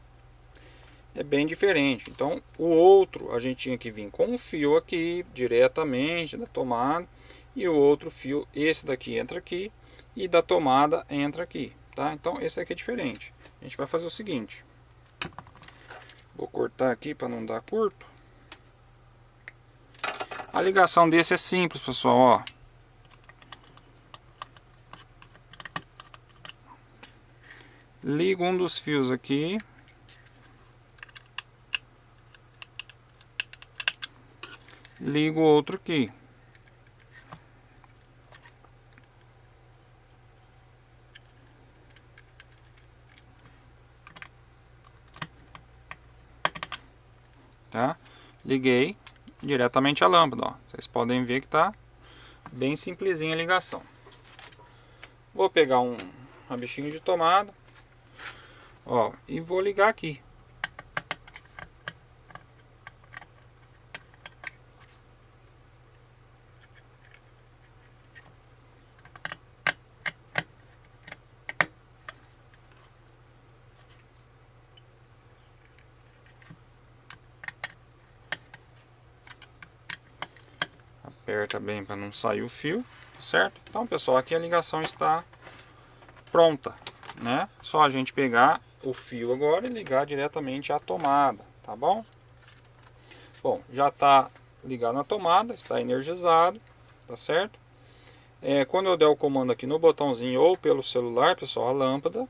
é bem diferente. Então, o outro a gente tinha que vir com um fio aqui diretamente da tomada, e o outro fio, esse daqui entra aqui e da tomada entra aqui, tá? Então, esse aqui é diferente. A gente vai fazer o seguinte. Vou cortar aqui para não dar curto. A ligação desse é simples, pessoal, ó. Ligo um dos fios aqui. Ligo o outro aqui. Tá? Liguei diretamente a lâmpada, ó. Vocês podem ver que tá bem simplesinha a ligação. Vou pegar um rabichinho de tomada, ó, e vou ligar aqui. Aperta bem para não sair o fio, certo? Então, pessoal, aqui a ligação está pronta, né? Só a gente pegar o fio agora e ligar diretamente à tomada, tá bom? Bom, já está ligado na tomada, está energizado, tá certo? Quando eu der o comando aqui no botãozinho ou pelo celular, pessoal, a lâmpada,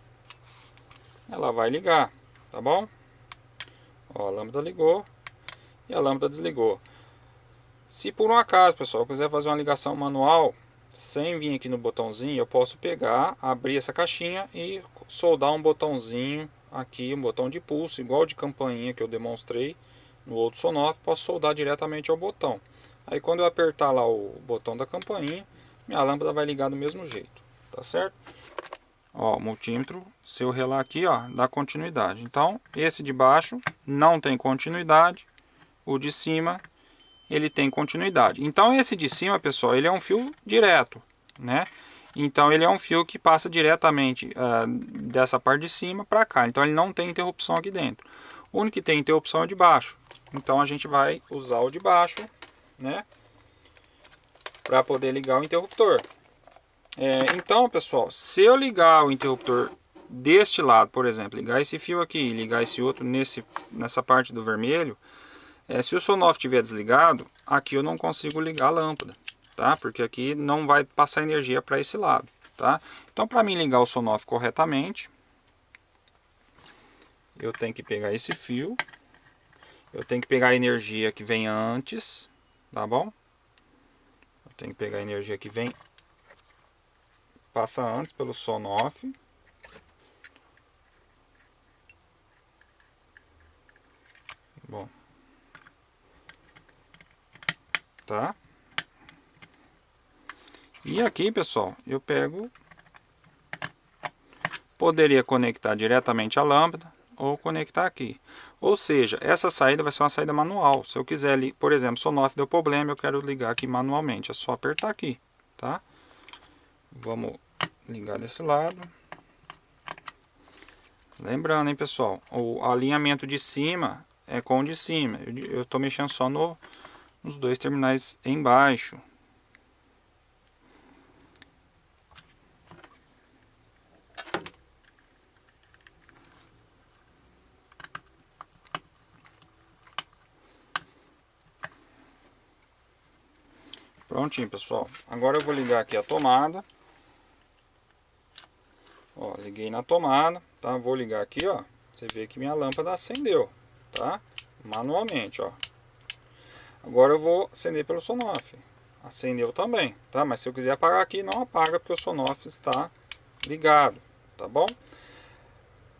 ela vai ligar, tá bom? Ó, a lâmpada ligou e a lâmpada desligou. Se por um acaso, pessoal, eu quiser fazer uma ligação manual, sem vir aqui no botãozinho, eu posso pegar, abrir essa caixinha e soldar um botãozinho aqui, um botão de pulso, igual de campainha que eu demonstrei no outro Sonoff, posso soldar diretamente ao botão. Aí quando eu apertar lá o botão da campainha, minha lâmpada vai ligar do mesmo jeito, tá certo? Ó, o multímetro, se eu relar aqui, ó, dá continuidade. Então, esse de baixo não tem continuidade, o de cima ele tem continuidade. Então esse de cima, pessoal, ele é um fio direto, né? Então ele é um fio que passa diretamente dessa parte de cima para cá. Então ele não tem interrupção aqui dentro. O único que tem interrupção é o de baixo. Então a gente vai usar o de baixo, né? Para poder ligar o interruptor. Então, pessoal, se eu ligar o interruptor deste lado, por exemplo, ligar esse fio aqui e ligar esse outro nessa parte do vermelho, se o Sonoff estiver desligado, aqui eu não consigo ligar a lâmpada, tá? Porque aqui não vai passar energia para esse lado, tá? Então, para mim ligar o Sonoff corretamente, eu tenho que pegar esse fio, eu tenho que pegar a energia que vem antes, tá bom? Eu tenho que pegar a energia que vem, passa antes pelo Sonoff. Bom. Tá? E aqui, pessoal, eu pego, poderia conectar diretamente a lâmpada ou conectar aqui. Ou seja, essa saída vai ser uma saída manual. Se eu quiser, por exemplo, Sonoff deu problema, eu quero ligar aqui manualmente, é só apertar aqui, tá? Vamos ligar desse lado. Lembrando, hein, pessoal, o alinhamento de cima é com o de cima. Eu estou mexendo só nos dois terminais embaixo. Prontinho, pessoal. Agora eu vou ligar aqui a tomada. Ó, liguei na tomada, tá? Vou ligar aqui, ó. Você vê que minha lâmpada acendeu, tá? Manualmente, ó. Agora eu vou acender pelo Sonoff. Acendeu também, tá? Mas se eu quiser apagar aqui, não apaga, porque o Sonoff está ligado, tá bom?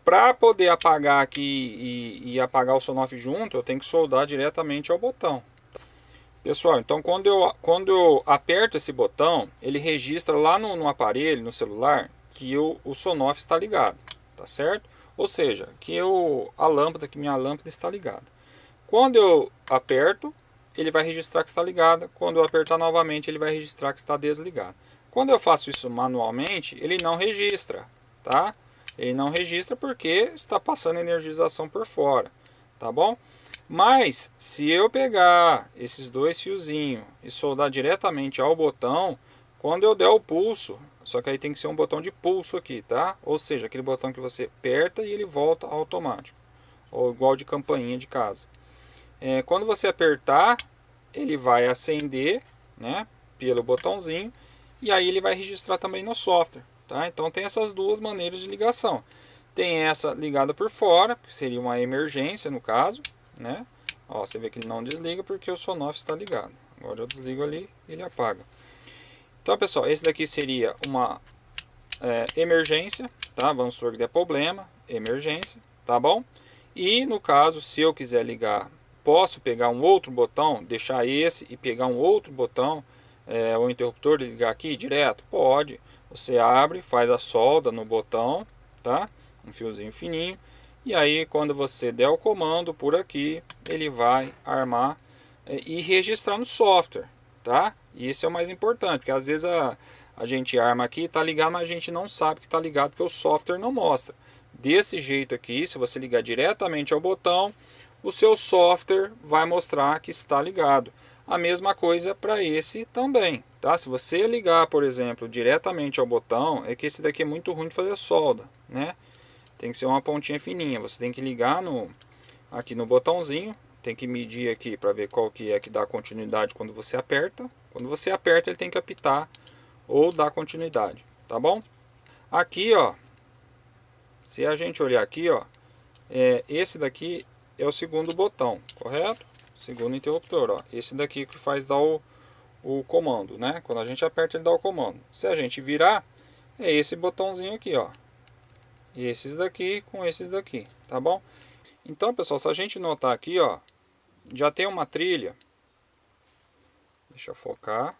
Para poder apagar aqui e apagar o Sonoff junto, eu tenho que soldar diretamente ao botão. Pessoal, então quando eu aperto esse botão, ele registra lá no aparelho, no celular, que o Sonoff está ligado, tá certo? Ou seja, que minha lâmpada está ligada. Quando eu aperto, ele vai registrar que está ligada. Quando eu apertar novamente, ele vai registrar que está desligado. Quando eu faço isso manualmente, ele não registra, tá? Ele não registra porque está passando energização por fora, tá bom? Mas se eu pegar esses dois fiozinhos e soldar diretamente ao botão, quando eu der o pulso, só que aí tem que ser um botão de pulso aqui, tá? Ou seja, aquele botão que você aperta e ele volta automático, ou igual de campainha de casa. Quando você apertar, ele vai acender, né, pelo botãozinho, e aí ele vai registrar também no software, tá? Então tem essas duas maneiras de ligação. Tem essa ligada por fora, que seria uma emergência no caso, né? Ó, você vê que ele não desliga porque o Sonoff está ligado. Agora eu desligo ali, ele apaga. Então, pessoal, esse daqui seria uma emergência, tá? Vamos supor que der problema, emergência, tá bom? E no caso, se eu quiser ligar, posso pegar um outro botão, deixar esse e pegar um outro botão, o interruptor, e ligar aqui direto? Pode. Você abre, faz a solda no botão, tá? Um fiozinho fininho. E aí, quando você der o comando por aqui, ele vai armar e registrar no software, tá? E isso é o mais importante, porque às vezes a gente arma aqui, tá ligado, mas a gente não sabe que tá ligado, porque o software não mostra. Desse jeito aqui, se você ligar diretamente ao botão, o seu software vai mostrar que está ligado. A mesma coisa para esse também, tá? Se você ligar, por exemplo, diretamente ao botão, é que esse daqui é muito ruim de fazer solda, né? Tem que ser uma pontinha fininha. Você tem que ligar aqui no botãozinho. Tem que medir aqui para ver qual que é que dá continuidade quando você aperta. Quando você aperta, ele tem que apitar ou dar continuidade, tá bom? Aqui, ó, se a gente olhar aqui, ó, esse daqui é o segundo botão, correto? Segundo interruptor, ó. Esse daqui que faz dar o comando, né? Quando a gente aperta, ele dá o comando. Se a gente virar, é esse botãozinho aqui, ó. E esses daqui com esses daqui, tá bom? Então, pessoal, se a gente notar aqui, ó, já tem uma trilha. Deixa eu focar.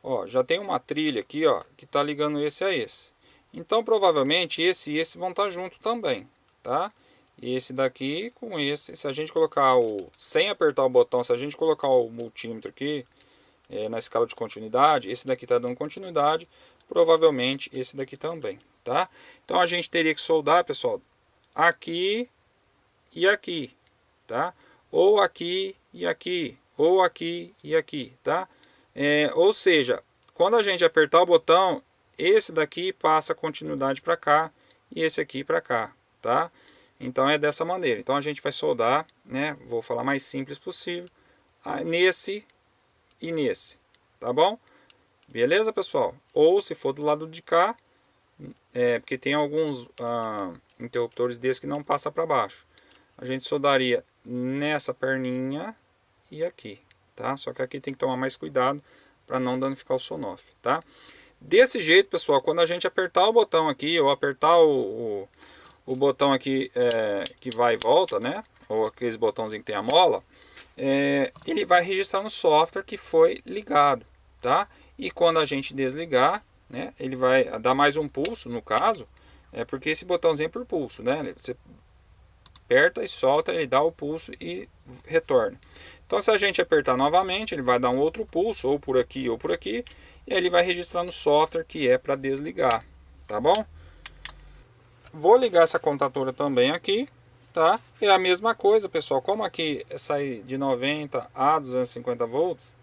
Ó, já tem uma trilha aqui, ó, que tá ligando esse a esse. Então, provavelmente, esse e esse vão estar junto também, tá? E esse daqui com esse, se a gente colocar sem apertar o botão, se a gente colocar o multímetro aqui, na escala de continuidade, esse daqui tá dando continuidade, provavelmente esse daqui também, tá? Então a gente teria que soldar, pessoal, aqui e aqui, tá? Ou aqui e aqui, ou aqui e aqui, tá? Ou seja, quando a gente apertar o botão, esse daqui passa a continuidade para cá e esse aqui para cá, tá? Então é dessa maneira. Então a gente vai soldar, né? Vou falar mais simples possível, nesse e nesse, tá bom? Beleza, pessoal? Ou se for do lado de cá, porque tem alguns interruptores desses que não passa para baixo. A gente soldaria nessa perninha e aqui, tá? Só que aqui tem que tomar mais cuidado para não danificar o Sonoff, tá? Desse jeito, pessoal, quando a gente apertar o botão aqui, ou apertar o botão aqui que vai e volta, né? Ou aqueles botãozinhos que tem a mola, ele vai registrar no software que foi ligado, tá? E quando a gente desligar, né, ele vai dar mais um pulso, no caso, porque esse botãozinho é por pulso, né? Você aperta e solta, ele dá o pulso e retorna. Então, se a gente apertar novamente, ele vai dar um outro pulso, ou por aqui ou por aqui, e ele vai registrar no software que é para desligar, tá bom? Vou ligar essa contatora também aqui, tá? É a mesma coisa, pessoal. Como aqui sai de 90 a 250 volts,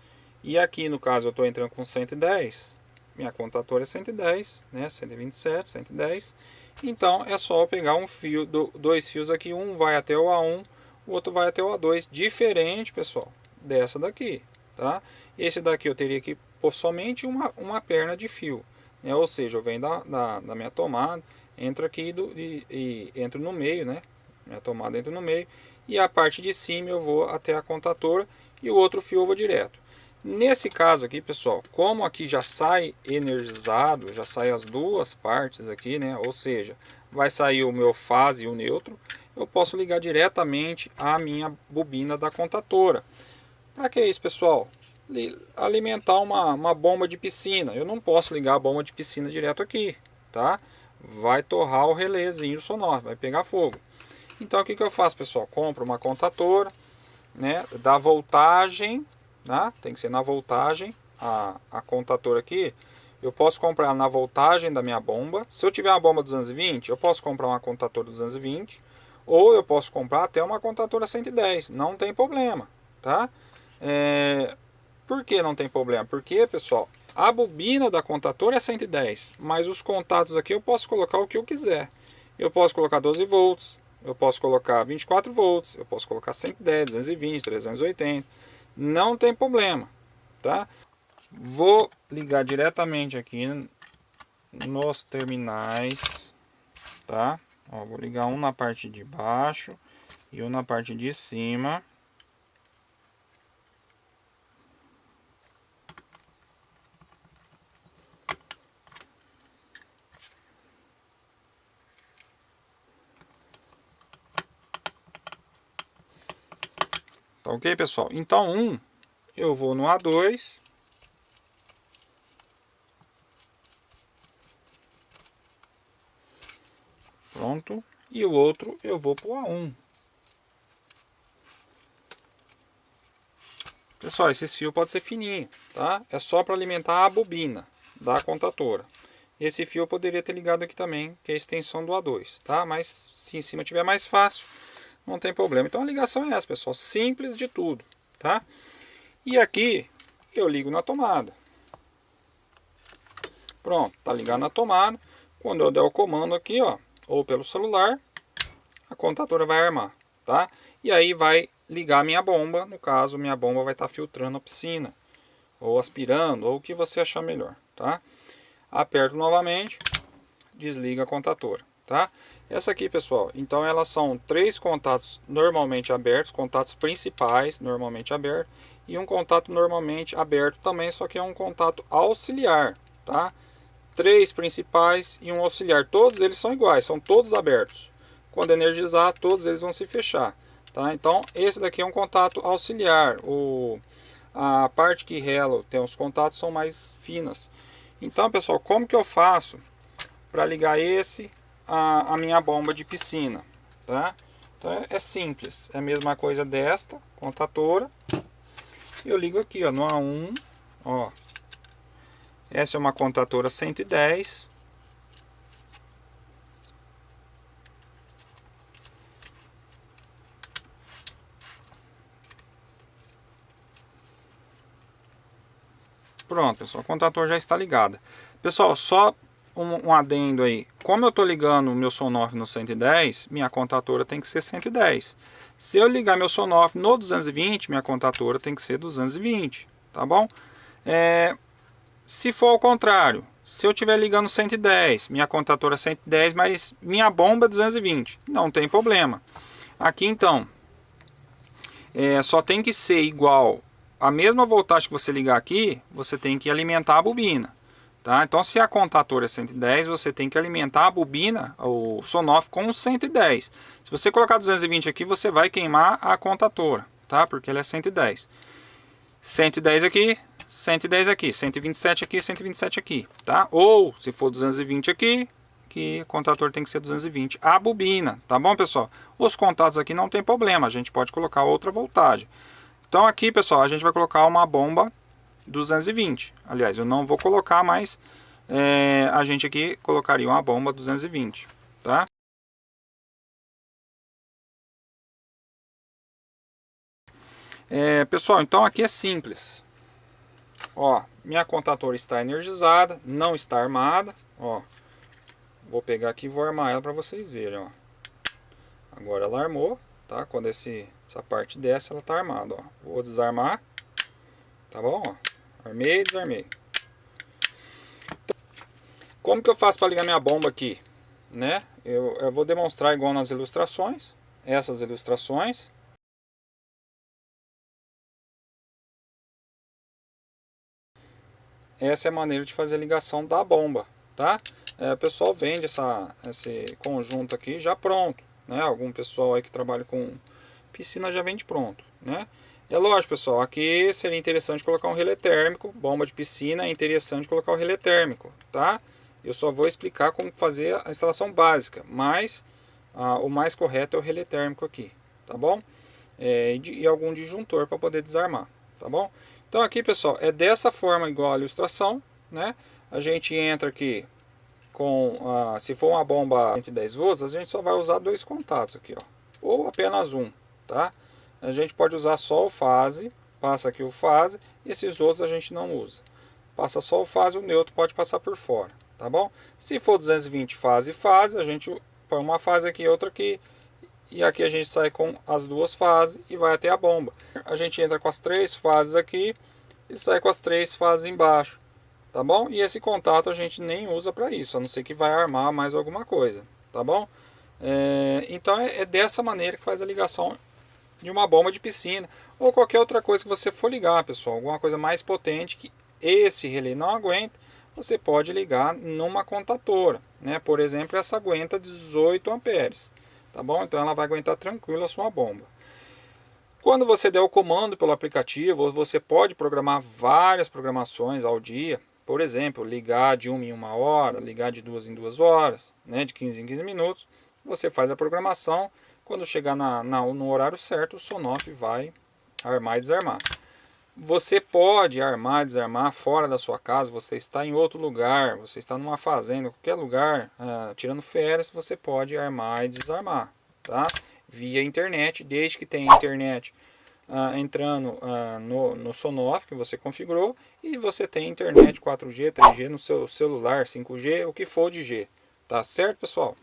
e aqui no caso eu estou entrando com 110, minha contatora é 110, né? 127, 110. Então é só eu pegar um fio, dois fios aqui, um vai até o A1, o outro vai até o A2, diferente, pessoal, dessa daqui, tá? Esse daqui eu teria que pôr somente uma perna de fio, né? Ou seja, eu venho da minha tomada, entro aqui e entro no meio, né? Minha tomada entra no meio, e a parte de cima eu vou até a contatora e o outro fio eu vou direto. Nesse caso aqui, pessoal, como aqui já sai energizado, já sai as duas partes aqui, né? Ou seja, vai sair o meu fase e o neutro. Eu posso ligar diretamente à minha bobina da contatora. Para que isso, pessoal? Alimentar uma bomba de piscina. Eu não posso ligar a bomba de piscina direto aqui, tá? Vai torrar o relézinho sonoro, vai pegar fogo. Então o que eu faço, pessoal? Compro uma contatora, né, da voltagem, né? Tem que ser na voltagem a contatora aqui. Eu posso comprar na voltagem da minha bomba. Se eu tiver uma bomba 220, eu posso comprar uma contatora 220, ou eu posso comprar até uma contatora 110, não tem problema, tá? Por que não tem problema? Porque, pessoal, a bobina da contatora é 110, mas os contatos aqui eu posso colocar o que eu quiser. Eu posso colocar 12 volts, eu posso colocar 24 volts, eu posso colocar 110, 220, 380, não tem problema, tá? Vou ligar diretamente aqui nos terminais, tá? Ó, vou ligar um na parte de baixo e um na parte de cima. Tá ok, pessoal? Então eu vou no A2. Pronto. E o outro eu vou para o A1. Pessoal, esse fio pode ser fininho, tá? É só para alimentar a bobina da contatora. Esse fio eu poderia ter ligado aqui também, que é a extensão do A2, tá? Mas se em cima tiver mais fácil, não tem problema. Então a ligação é essa, pessoal. Simples de tudo, tá? E aqui eu ligo na tomada. Pronto, tá ligado na tomada. Quando eu der o comando aqui, ó, ou pelo celular, a contatora vai armar, tá? E aí vai ligar a minha bomba. No caso, minha bomba vai estar filtrando a piscina, ou aspirando, ou o que você achar melhor, tá? Aperto novamente, desliga a contatora, tá? Essa aqui, pessoal, então elas são 3 contatos normalmente abertos, contatos principais normalmente abertos, e um contato normalmente aberto também, só que é um contato auxiliar, tá? 3 principais e um auxiliar, todos eles são iguais, são todos abertos. Quando energizar, todos eles vão se fechar, tá? Então esse daqui é um contato auxiliar. A parte que rela tem os contatos são mais finas. Então, pessoal, como que eu faço para ligar esse a minha bomba de piscina, tá? Então é simples, é a mesma coisa desta contatora. Eu ligo aqui, ó, no A1, ó. Essa é uma contatora 110. Pronto, pessoal, a contatora já está ligada. Pessoal, só um adendo aí. Como eu estou ligando o meu Sonoff no 110, minha contatora tem que ser 110. Se eu ligar meu Sonoff no 220, minha contatora tem que ser 220, tá bom? Se for ao contrário, se eu estiver ligando 110, minha contatora é 110, mas minha bomba é 220, não tem problema. Aqui então, só tem que ser igual a mesma voltagem que você ligar aqui, você tem que alimentar a bobina, tá? Então se a contatora é 110, você tem que alimentar a bobina, o Sonoff, com 110. Se você colocar 220 aqui, você vai queimar a contatora, tá? Porque ela é 110. 110 aqui, 110 aqui, 127 aqui, 127 aqui, tá? Ou se for 220 aqui, que o contator tem que ser 220. A bobina, tá bom, pessoal? Os contatos aqui não tem problema, a gente pode colocar outra voltagem. Então aqui, pessoal, a gente vai colocar uma bomba 220. Aliás, eu não vou colocar, mas a gente aqui colocaria uma bomba 220, tá? Pessoal, então aqui é simples. Ó, minha contatora está energizada, não está armada. Ó, vou pegar aqui e vou armar ela para vocês verem, ó. Agora ela armou, tá? Quando essa parte desce, ela tá armada, ó. Vou desarmar, tá bom? Ó, armei e desarmei. Então, como que eu faço para ligar minha bomba aqui, né? Eu vou demonstrar igual nas ilustrações, essas ilustrações. Essa é a maneira de fazer a ligação da bomba, tá? o pessoal vende esse conjunto aqui já pronto, né? Algum pessoal aí que trabalha com piscina já vende pronto, né? É lógico, pessoal, aqui seria interessante colocar um relé térmico, bomba de piscina, é interessante colocar o relé térmico, tá? Eu só vou explicar como fazer a instalação básica, mas o mais correto é o relé térmico aqui, tá bom? E algum disjuntor para poder desarmar, tá bom? Então aqui, pessoal, é dessa forma igual a ilustração, né? A gente entra aqui com, se for uma bomba 110 volts, a gente só vai usar 2 contatos aqui, ó, ou apenas um, tá? A gente pode usar só o fase, passa aqui o fase, e esses outros a gente não usa. Passa só o fase, o neutro pode passar por fora, tá bom? Se for 220 fase e fase, a gente põe uma fase aqui e outra aqui, e aqui a gente sai com as 2 fases e vai até a bomba. A gente entra com as 3 fases aqui e sai com as 3 fases embaixo, tá bom? E esse contato a gente nem usa para isso, a não ser que vai armar mais alguma coisa, tá bom? Então é dessa maneira que faz a ligação de uma bomba de piscina ou qualquer outra coisa que você for ligar, pessoal. Alguma coisa mais potente que esse relé não aguenta, você pode ligar numa contatora, né? Por exemplo, essa aguenta 18 amperes, tá bom? Então ela vai aguentar tranquilo a sua bomba. Quando você der o comando pelo aplicativo, você pode programar várias programações ao dia. Por exemplo, ligar de 1 em 1 hora, ligar de 2 em 2 horas, né? De 15 em 15 minutos. Você faz a programação. Quando chegar no horário certo, o Sonoff vai armar e desarmar. Você pode armar e desarmar fora da sua casa, você está em outro lugar, você está numa fazenda, qualquer lugar, tirando férias, você pode armar e desarmar, tá? Via internet, desde que tenha internet entrando no Sonoff que você configurou, e você tem internet 4G, 3G no seu celular, 5G, o que for de G, tá certo, pessoal?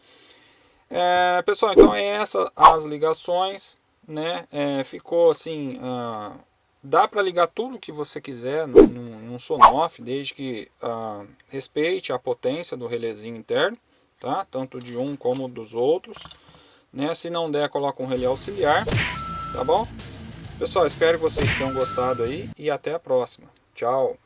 Pessoal, então essas as ligações, né? Ficou assim, dá para ligar tudo que você quiser num Sonoff, desde que respeite a potência do relézinho interno, tá? Tanto de um como dos outros, né? Se não der, coloca um relé auxiliar, tá bom? Pessoal, espero que vocês tenham gostado aí e até a próxima. Tchau!